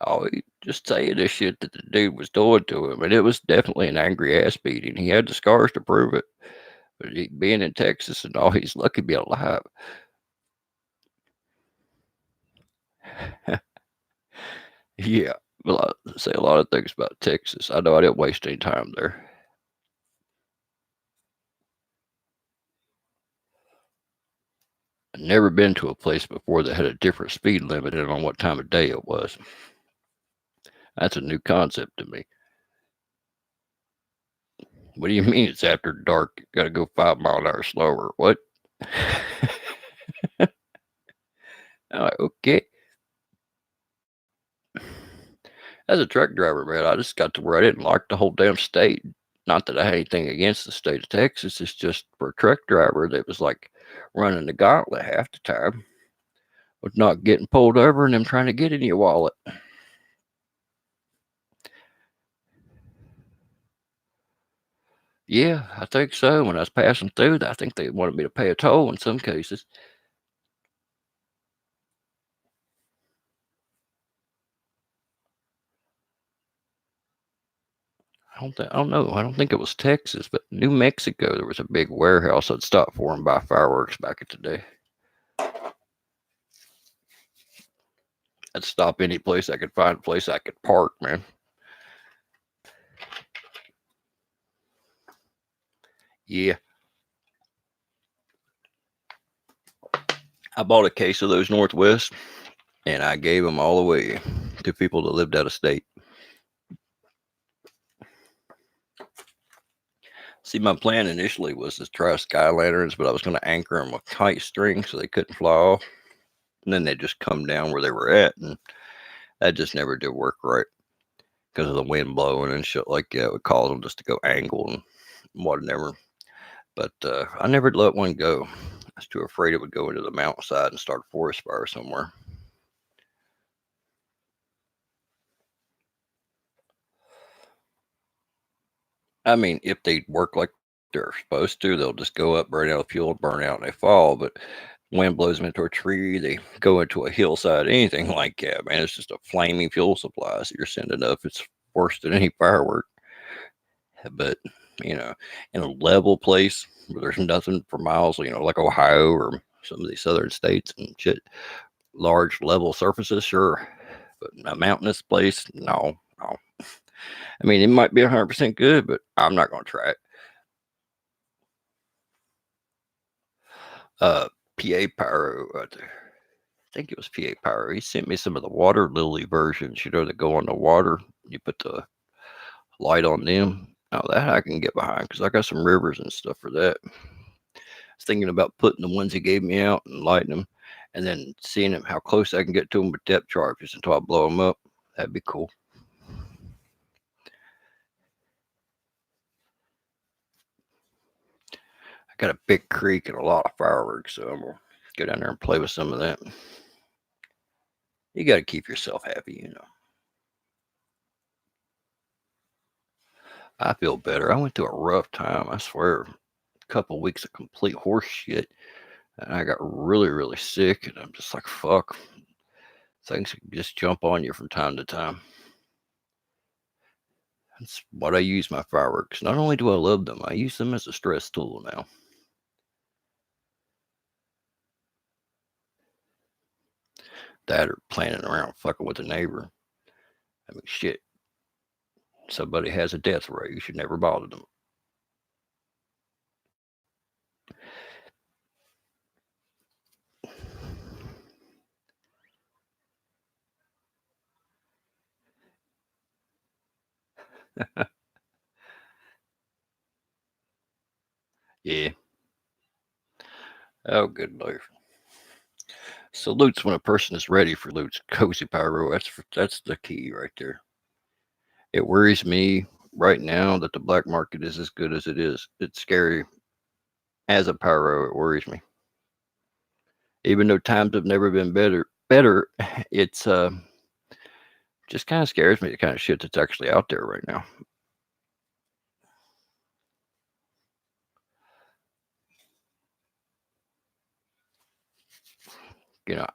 Oh, he just saying this shit that the dude was doing to him. And it was definitely an angry ass beating. He had the scars to prove it. But being in Texas and all, he's lucky to be alive. Yeah. Well, I say a lot of things about Texas. I know I didn't waste any time there. I've never been to a place before that had a different speed limit and on what time of day it was. That's a new concept to me. What do you mean it's after dark? You gotta go 5 mile an hour slower. What? I'm like, okay. As a truck driver, man, I just got to where I didn't like the whole damn state. Not that I had anything against the state of Texas. It's just for a truck driver that was like running the gauntlet half the time with not getting pulled over and them trying to get in your wallet. Yeah, I think so. When I was passing through, I think they wanted me to pay a toll in some cases. I don't know. I don't think it was Texas, but New Mexico. There was a big warehouse that stopped for and buy fireworks back in the day. I'd stop any place I could find a place I could park, man. Yeah, I bought a case of those Northwest, and I gave them all away to people that lived out of state. See, my plan initially was to try sky lanterns, but I was going to anchor them with kite string so they couldn't fly off, and then they just come down where they were at, and that just never did work right because of the wind blowing and shit like that. It would cause them just to go angle and whatever. But I never let one go. I was too afraid it would go into the mountainside and start a forest fire somewhere. I mean, if they work like they're supposed to, they'll just go up, burn out the fuel, burn out, and they fall. But wind blows them into a tree, they go into a hillside, anything like that, man. It's just a flaming fuel supply. So you're sending up. It's worse than any firework. But, you know, in a level place where there's nothing for miles, like Ohio or some of these southern states and shit, large level surfaces, sure. But a mountainous place, no, no. I mean, it might be 100% good, but I'm not going to try it. Uh, PA Pyro right there. I think it was PA Pyro. He sent me some of the water lily versions, that go on the water. You put the light on them. Now that I can get behind because I got some rivers and stuff for that. I was thinking about putting the ones he gave me out and lighting them, and then seeing how close I can get to them with depth charges until I blow them up. That'd be cool. I got a big creek and a lot of fireworks, so I'm gonna go down there and play with some of that. You got to keep yourself happy. I feel better. I went through a rough time. I swear, a couple weeks of complete horse shit, and I got really, really sick. And I'm just like, fuck. Things can just jump on you from time to time. That's what I use my fireworks. Not only do I love them, I use them as a stress tool now. That or planning around fucking with a neighbor. I mean, shit. Somebody has a death ray. You should never bother them. Yeah. Oh, good Lord. Salutes when a person is ready for loots. Cozy pyro. That's the key right there. It worries me right now that the black market is as good as it is. It's scary. As a pyro, it worries me. Even though times have never been better, it's just kind of scares me, the kind of shit that's actually out there right now.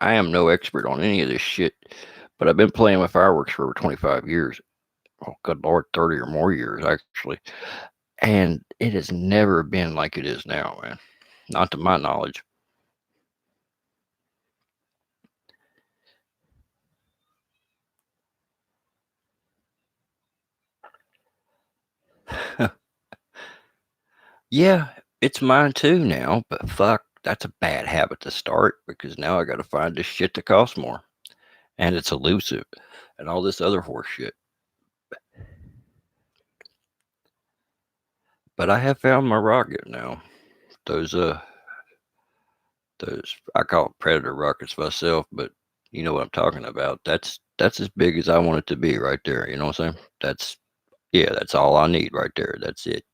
I am no expert on any of this shit, but I've been playing with fireworks for over 25 years. Oh, good Lord, 30 or more years, actually. And it has never been like it is now, man. Not to my knowledge. Yeah, it's mine too now, but fuck, that's a bad habit to start because now I got to find this shit that costs more and it's elusive and all this other horse shit. But I have found my rocket now. Those those I call it predator rockets myself, but you know what I'm talking about. That's as big as I want it to be right there. You know what I'm saying? That's all I need right there. That's it.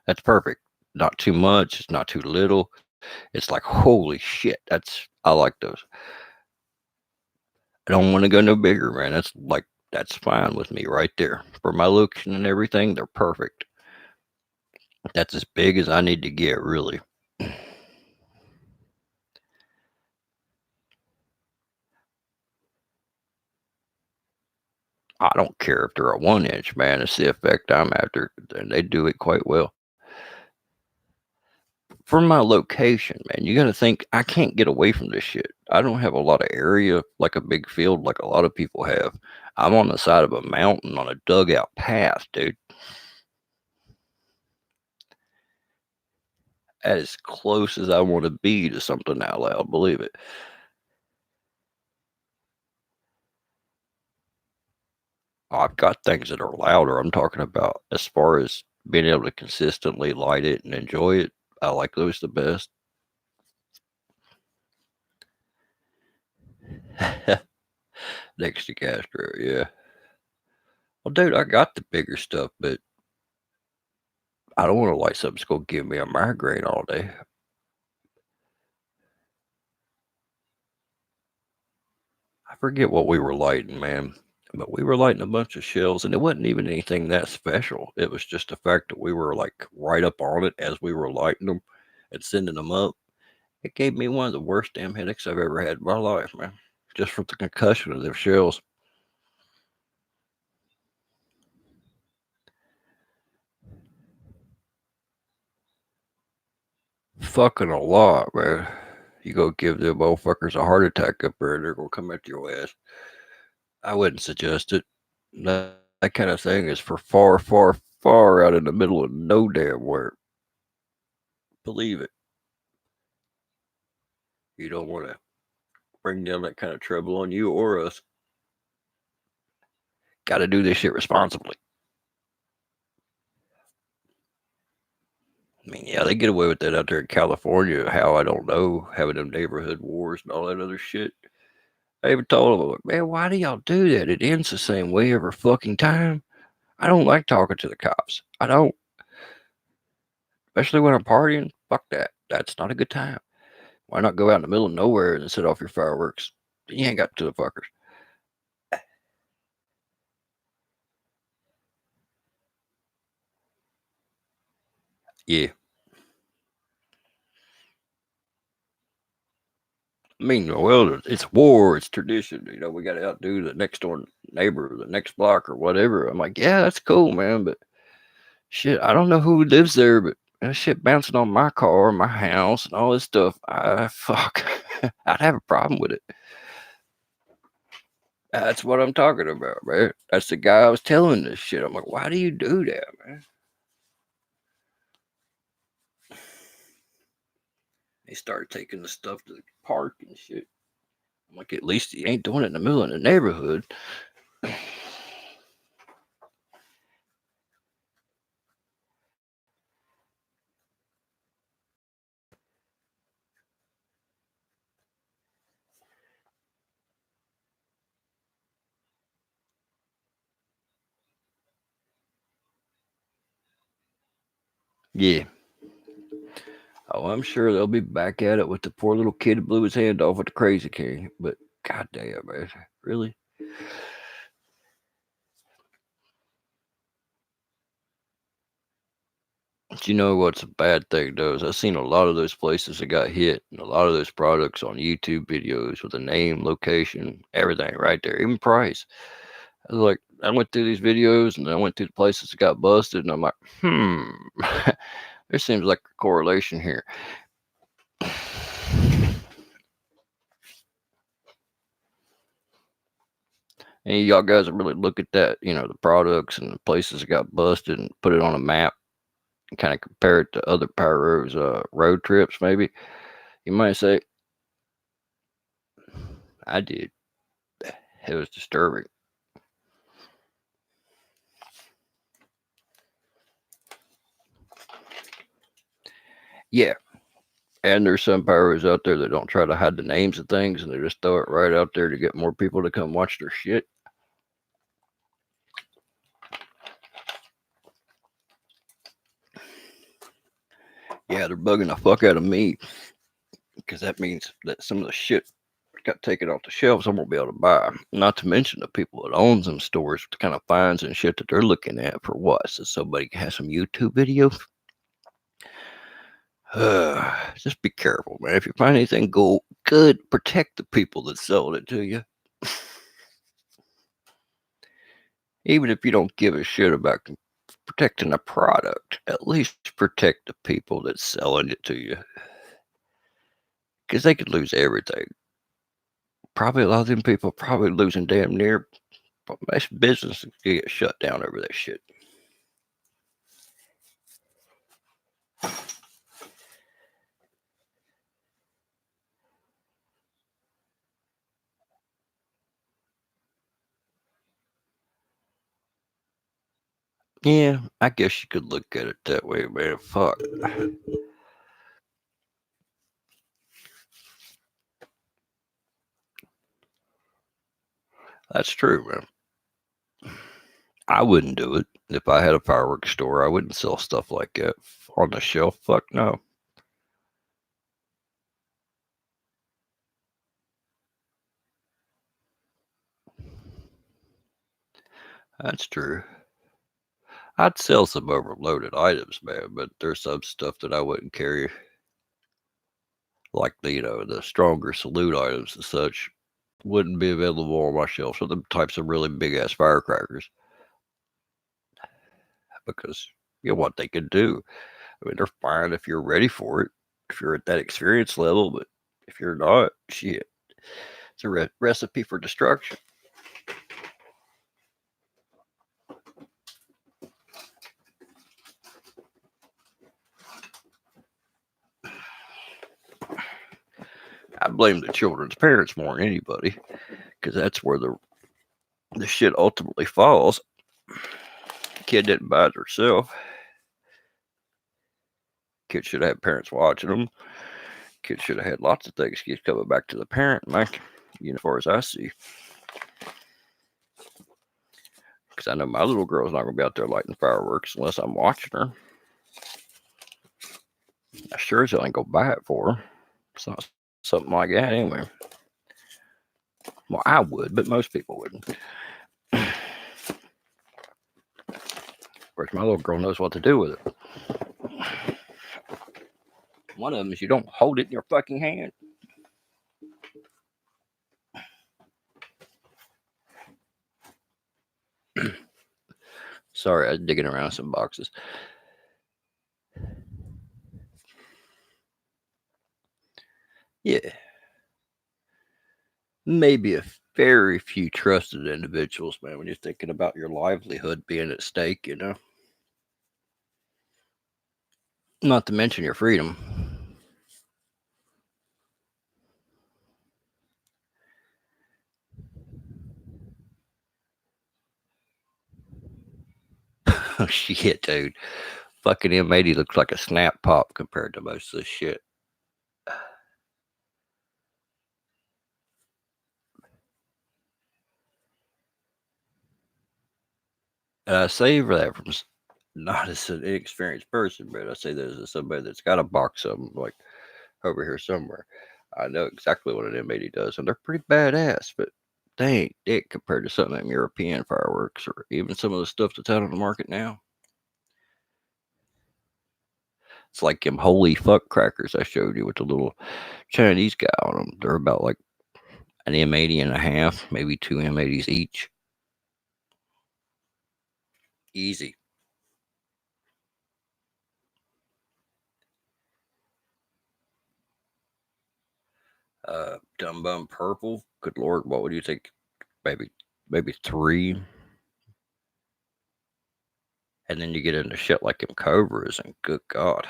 That's perfect. Not too much. It's not too little. It's like holy shit. I like those. I don't want to go no bigger, man. That's fine with me right there. For my location and everything, they're perfect. That's as big as I need to get, really. I don't care if they're a 1 inch, man. It's the effect I'm after, and they do it quite well. For my location, man, you got to think I can't get away from this shit. I don't have a lot of area like a big field like a lot of people have. I'm on the side of a mountain on a dugout path, dude. As close as I want to be to something out loud, believe it. I've got things that are louder. I'm talking about as far as being able to consistently light it and enjoy it. I like those the best. Next to Castro, yeah. Well, dude, I got the bigger stuff, but I don't want to light something that's gonna give me a migraine all day. I forget what we were lighting, man, but we were lighting a bunch of shells, and it wasn't even anything that special. It was just the fact that we were like right up on it as we were lighting them and sending them up. It gave me one of the worst damn headaches I've ever had in my life, man, just from the concussion of their shells. Fucking a lot, man. You go give them motherfuckers a heart attack up there, and they're gonna come at your ass. I wouldn't suggest it. That kind of thing is for far, far, far out in the middle of no damn where. Believe it. You don't want to bring down that kind of trouble on you or us. Got to do this shit responsibly. I mean, yeah, they get away with that out there in California. How I don't know, having them neighborhood wars and all that other shit. I even told them, like, man, why do y'all do that? It ends the same way every fucking time. I don't like talking to the cops. I don't, especially when I'm partying. Fuck that. That's not a good time. Why not go out in the middle of nowhere and set off your fireworks? You ain't got to the fuckers. Yeah. I mean, well, it's war, it's tradition. We got to outdo the next door neighbor, the next block, or whatever. I'm like, yeah, that's cool, man. But shit, I don't know who lives there, but that shit bouncing on my car, my house, and all this stuff. Fuck, I'd have a problem with it. That's what I'm talking about, man. That's the guy I was telling this shit. I'm like, why do you do that, man? They started taking the stuff to the park and shit. I'm like, at least he ain't doing it in the middle of the neighborhood. Yeah. Oh, I'm sure they'll be back at it with the poor little kid who blew his hand off with the crazy king. But goddamn, man, really? But you know what's a bad thing though is I've seen a lot of those places that got hit and a lot of those products on YouTube videos with a name, location, everything right there, even price. I was like, I went through these videos and then I went through the places that got busted, and I'm like, there seems like a correlation here. And y'all guys really look at that, the products and the places that got busted and put it on a map and kind of compare it to other pyros road trips, maybe. You might say, I did. It was disturbing. Yeah. And there's some pyros out there that don't try to hide the names of things and they just throw it right out there to get more people to come watch their shit. Yeah, they're bugging the fuck out of me because that means that some of the shit got taken off the shelves I won't be able to buy. Not to mention the people that owns them stores, the kind of fines and shit that they're looking at for what? So somebody has some YouTube videos. Just be careful, man. If you find anything good, protect the people that sold it to you. Even if you don't give a shit about protecting a product, at least protect the people that's selling it to you. Because they could lose everything. Probably a lot of them people probably losing damn near most business get shut down over that shit. Yeah, I guess you could look at it that way, man. Fuck. That's true, man. I wouldn't do it. If I had a fireworks store, I wouldn't sell stuff like that on the shelf. Fuck no. That's true. I'd sell some overloaded items, man, but there's some stuff that I wouldn't carry, like the stronger salute items and such, wouldn't be available on my shelf. So the types of really big ass firecrackers, because what they could do. I mean, they're fine if you're ready for it, if you're at that experience level, but if you're not, shit, it's a recipe for destruction. I blame the children's parents more than anybody, because that's where the shit ultimately falls. Kid didn't buy it herself. Kid should have had parents watching them. Kid should have had lots of things keep coming back to the parent, Mike. As far as I see, because I know my little girl's not gonna be out there lighting fireworks unless I'm watching her. I sure as hell ain't gonna buy it for her. It's not something like that anyway. Well, I would, but most people wouldn't. Of course, my little girl knows what to do with it. One of them is you don't hold it in your fucking hand. Sorry, I was digging around some boxes. Yeah. Maybe a very few trusted individuals, man, when you're thinking about your livelihood being at stake. Not to mention your freedom. Oh, shit, dude. Fucking M80 looks like a snap pop compared to most of this shit. And I say that from not as an inexperienced person, but I say that as somebody that's got a box of them, like over here somewhere. I know exactly what an M80 does, and they're pretty badass, but they ain't dick compared to some of them European fireworks or even some of the stuff that's out on the market now. It's like them holy fuck crackers I showed you with the little Chinese guy on them. They're about like an M80 and a half, maybe two M80s each. Easy. Dumb bum purple. Good lord, what would you think? Maybe three. And then you get into shit like them cobras, and good god.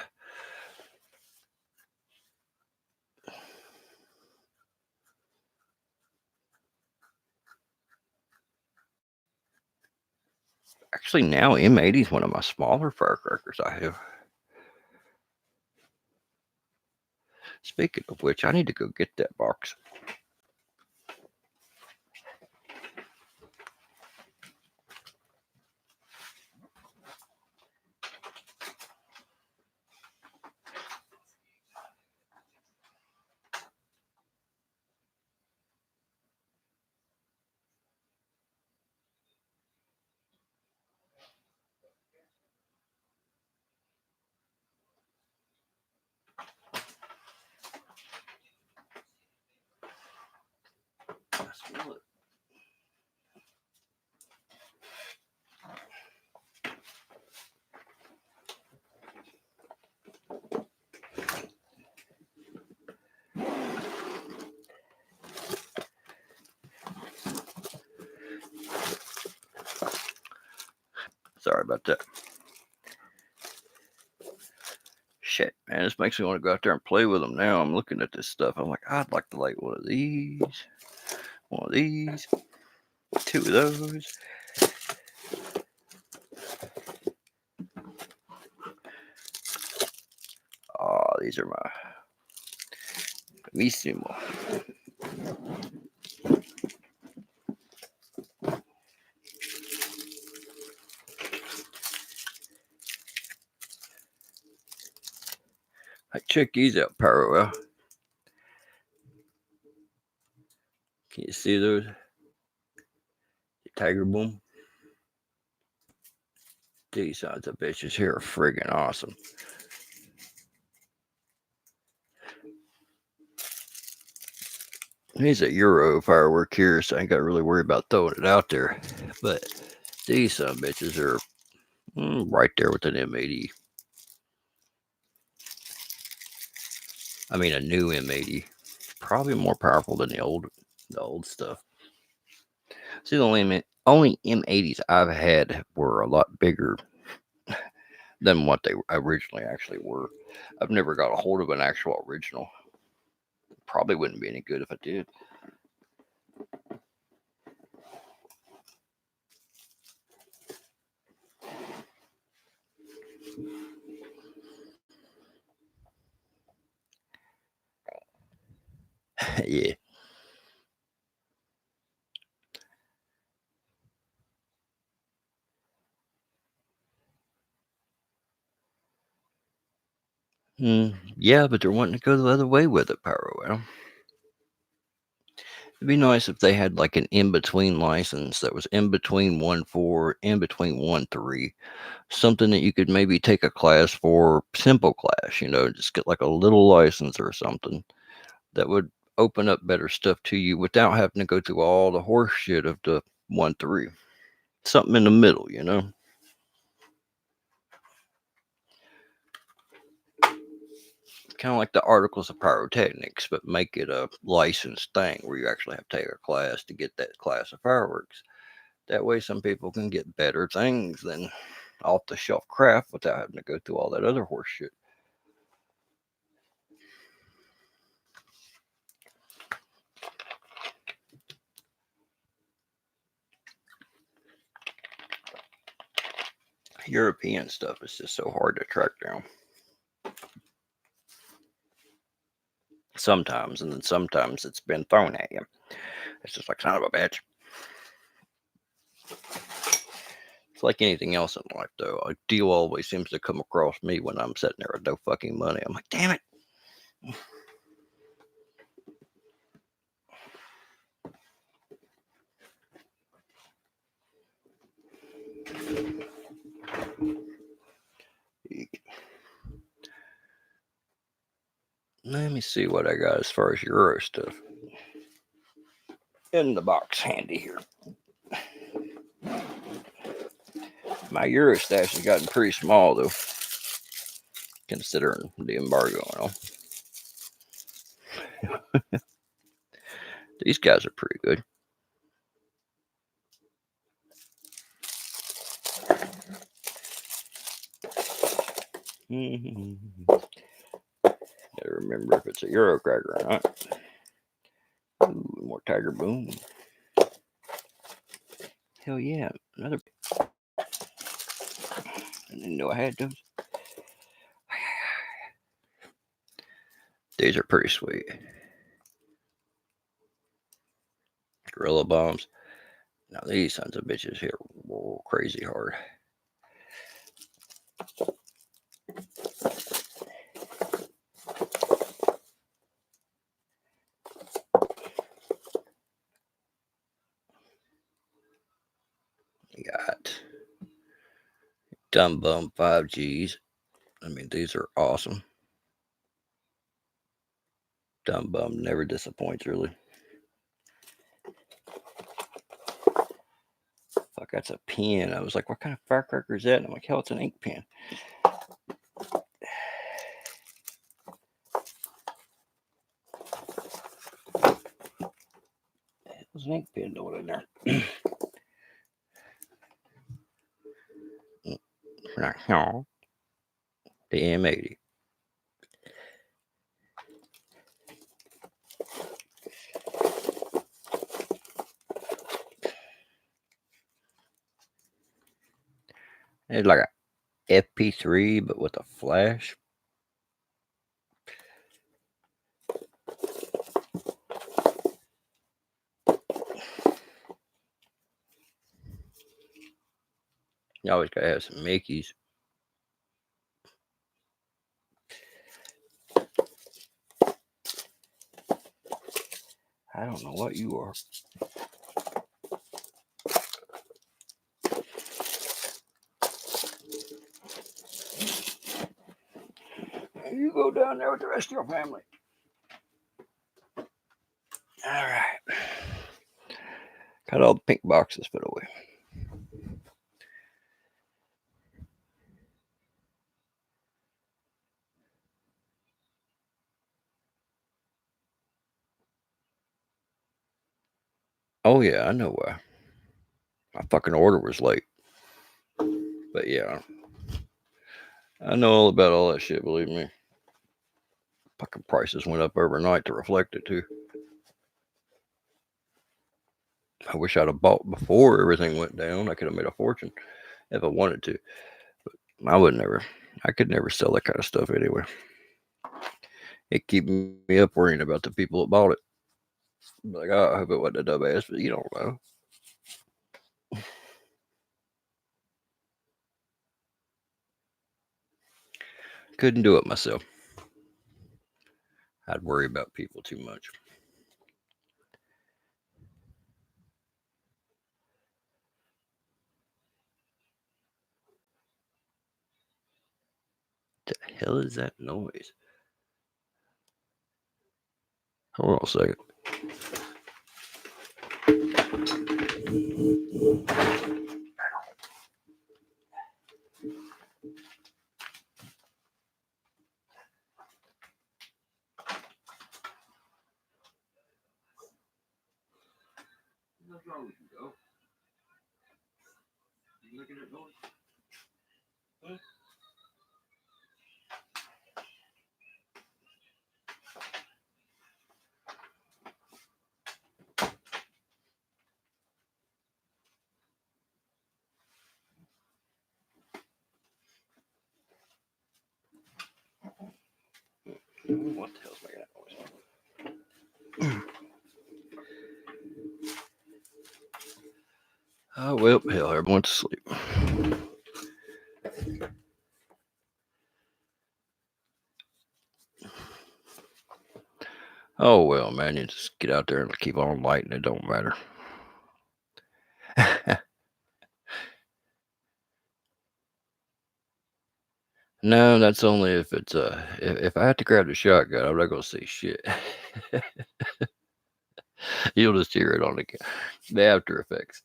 Actually, now M80 is one of my smaller firecrackers I have. Speaking of which, I need to go get that box. I smell it. Sorry about that. Shit, man, this makes me want to go out there and play with them now. I'm looking at this stuff. I'm like, I'd like to light one of these, two of those. Oh, these are my Missimo. Hey, check these out, Pyro. Can you see those? The Tiger Boom. These sons of bitches here are friggin' awesome. He's a Euro firework here, so I ain't got to really worry about throwing it out there. But these son of bitches are right there with an M80. I mean, a new M80. Probably more powerful than the old stuff. See, the only M80s I've had were a lot bigger than what they originally actually were. I've never got a hold of an actual original. Probably wouldn't be any good if I did. Yeah. Yeah, but they're wanting to go the other way with it, Pyro. Well, it'd be nice if they had like an in between license that was in between 1.4, in between 1.3, something that you could maybe take a class for, simple class, just get like a little license or something that would open up better stuff to you without having to go through all the horse shit of the 1.3. Something in the middle. Kind of like the articles of pyrotechnics, but make it a licensed thing where you actually have to take a class to get that class of fireworks. That way, some people can get better things than off the shelf craft without having to go through all that other horse shit. European stuff is just so hard to track down. Sometimes, and then sometimes it's been thrown at you. It's just like, son of a bitch. It's like anything else in life, though. A deal always seems to come across me when I'm sitting there with no fucking money. I'm like, damn it. Let me see what I got as far as Euro stuff in the box handy here. My Euro stash has gotten pretty small though, considering the embargo and all. These guys are pretty good. Gotta remember if it's a Euro cracker or not. Ooh, more Tiger Boom. Hell yeah, another. I didn't know I had those. These are pretty sweet. Gorilla Bombs. Now these sons of bitches hit crazy hard. You got Dumb Bum 5Gs. I mean, these are awesome. Dumb Bum never disappoints, really. Fuck, that's a pen. I was like, what kind of firecracker is that? And I'm like, hell, it's an ink pen. There's an ink pen going in there. The M80. It's like a FP3, but with a flash. You always gotta have some Mickeys. I don't know what you are. You go down there with the rest of your family. All right. Got all the pink boxes put away. Oh yeah, I know why. My fucking order was late. But yeah, I know all about all that shit, believe me. Fucking prices went up overnight to reflect it too. I wish I'd have bought before everything went down. I could have made a fortune if I wanted to. But I would never. I could never sell that kind of stuff anyway. It keep me up worrying about the people that bought it. Like, oh, I hope it wasn't a dumbass, but you don't know. Couldn't do it myself. I'd worry about people too much. The hell is that noise? Hold on a second. What's wrong with you, Joe? You making that noise? Huh? What the hell's making that noise? Oh, well, hell, everyone's asleep. Oh, well, man, you just get out there and keep on lighting. It don't matter. No, that's only if it's if I have to grab the shotgun, I'm not gonna say shit. You'll just hear it on the after effects.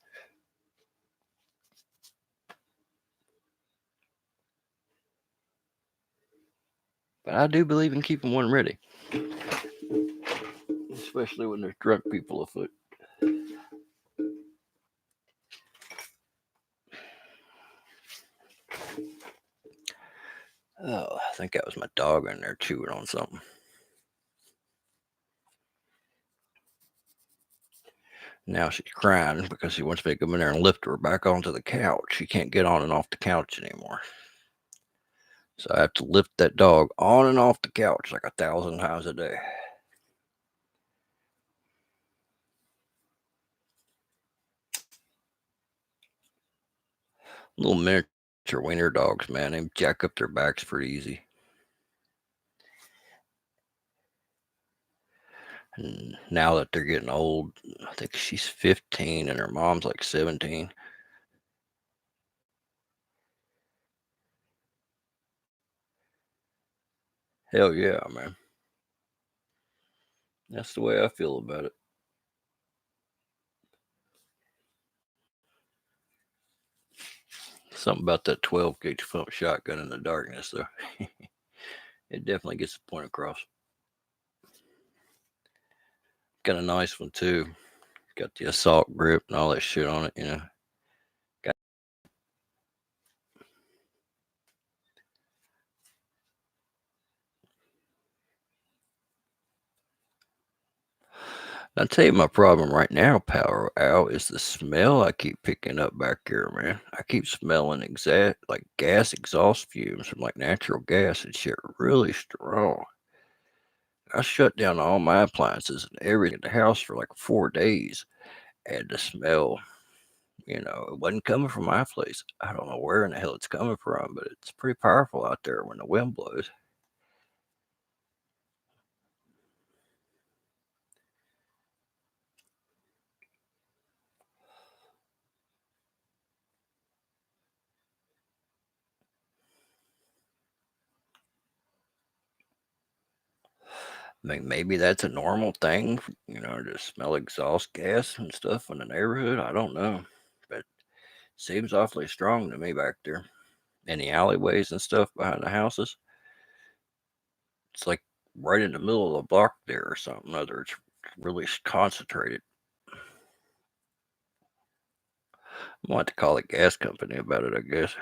But I do believe in keeping one ready, especially when there's drunk people afoot. Oh, I think that was my dog in there chewing on something. Now she's crying because she wants me to come in there and lift her back onto the couch. She can't get on and off the couch anymore. So I have to lift that dog on and off the couch like 1,000 times a day. Little miniature wiener dogs, man, they jack up their backs pretty easy. And now that they're getting old, I think she's 15 and her mom's like 17. Hell yeah, man. That's the way I feel about it. Something about that 12 gauge pump shotgun in the darkness, though. It definitely gets the point across. Got a nice one too. Got the assault grip and all that shit on it. Got, I'll tell you my problem right now, Power Al, is the smell I keep picking up back here, man. I keep smelling exact like gas exhaust fumes from like natural gas and shit really strong. I shut down all my appliances and everything in the house for like 4 days, and the smell, it wasn't coming from my place. I don't know where in the hell it's coming from, but it's pretty powerful out there when the wind blows. I mean, maybe that's a normal thing, to smell exhaust gas and stuff in the neighborhood. I don't know, but it seems awfully strong to me back there in the alleyways and stuff behind the houses. It's like right in the middle of the block there or something. Other, it's really concentrated. I want to call the gas company about it, I guess.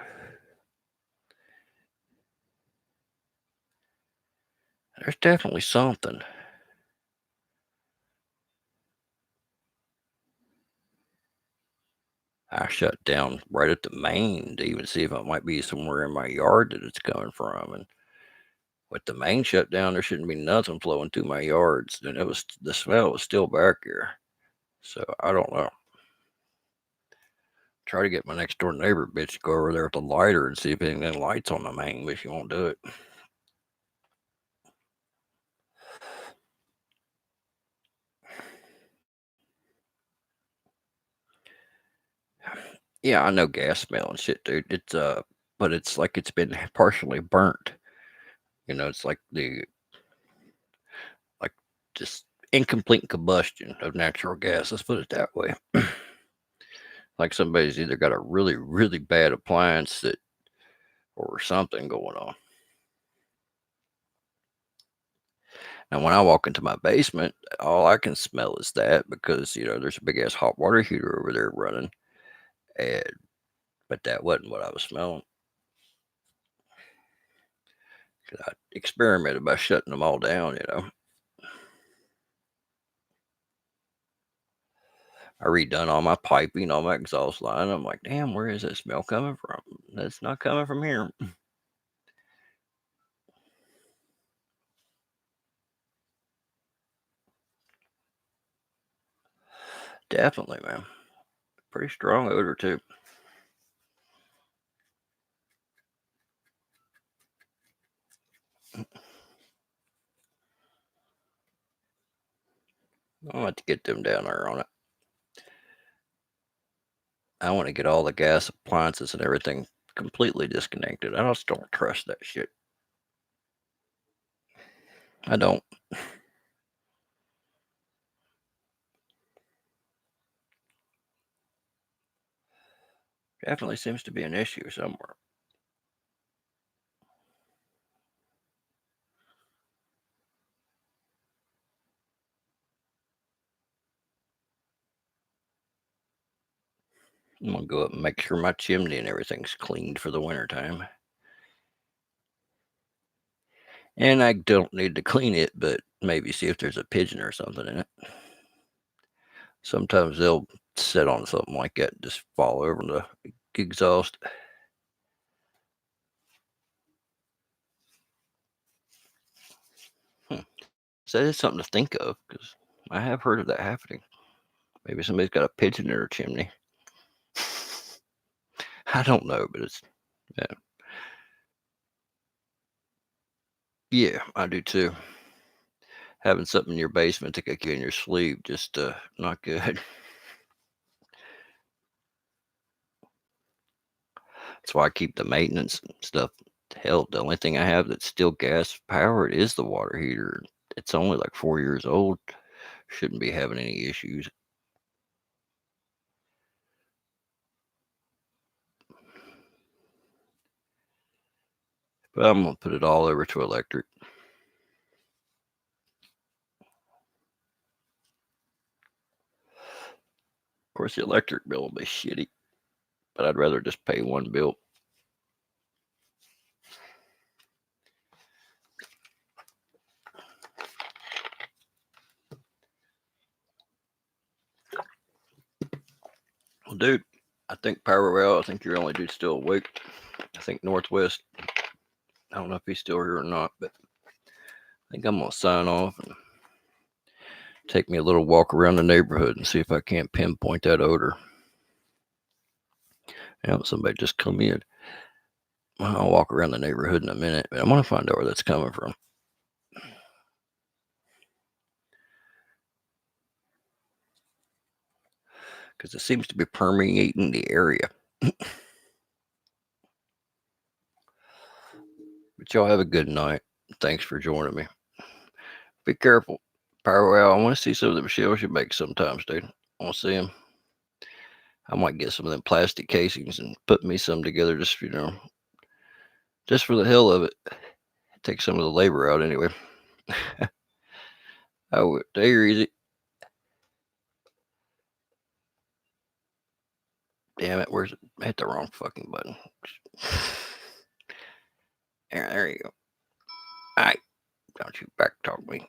There's definitely something. I shut down right at the main to even see if it might be somewhere in my yard that it's coming from. And with the main shut down, there shouldn't be nothing flowing through my yards. And the smell was still back here. So I don't know. Try to get my next door neighbor bitch to go over there with a lighter and see if anything lights on the main, but she won't do it. Yeah, I know gas smell and shit, dude. But it's like it's been partially burnt. It's like like just incomplete combustion of natural gas. Let's put it that way. Like somebody's either got a really, really bad appliance that or something going on. And when I walk into my basement, all I can smell is that because there's a big ass hot water heater over there running, and but that wasn't what I was smelling. 'Cause I experimented by shutting them all down. I redone all my piping, all my exhaust line. I'm like, damn, where is that smell coming from? That's not coming from here. Definitely, man. Pretty strong odor too. I want to get them down there on it. I want to get all the gas appliances and everything completely disconnected. I just don't trust that shit. I don't. Definitely seems to be an issue somewhere. I'm gonna go up and make sure my chimney and everything's cleaned for the winter time. And I don't need to clean it, but maybe see if there's a pigeon or something in it. Sometimes they'll sit on something like that and just fall over the exhaust. Hmm. So that is something to think of because I have heard of that happening. Maybe somebody's got a pigeon in their chimney. I don't know, but it's yeah. Yeah, I do too. Having something in your basement to kick you in your sleep, just not good. That's why I keep the maintenance and stuff. Hell, the only thing I have that's still gas powered is the water heater. It's only like 4 years old. Shouldn't be having any issues. But I'm gonna put it all over to electric. Of course, the electric bill will be shitty, but I'd rather just pay one bill. Well, dude, I think Power, I think you're only dude still awake. I think Northwest. I don't know if he's still here or not, but I think I'm gonna sign off and take me a little walk around the neighborhood and see if I can't pinpoint that odor. Somebody just come in. I'll walk around the neighborhood in a minute, but I'm gonna find out where that's coming from because it seems to be permeating the area. But y'all have a good night. Thanks for joining me. Be careful. Power out. I want to see some of the shells you make sometimes, dude. I want to see them. I might get some of them plastic casings and put me some together just, just for the hell of it. Take some of the labor out anyway. Oh, take her easy. Damn it. Where's it? I hit the wrong fucking button. There you go. All right. Don't you back talk me.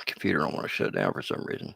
Computer don't want to shut down for some reason.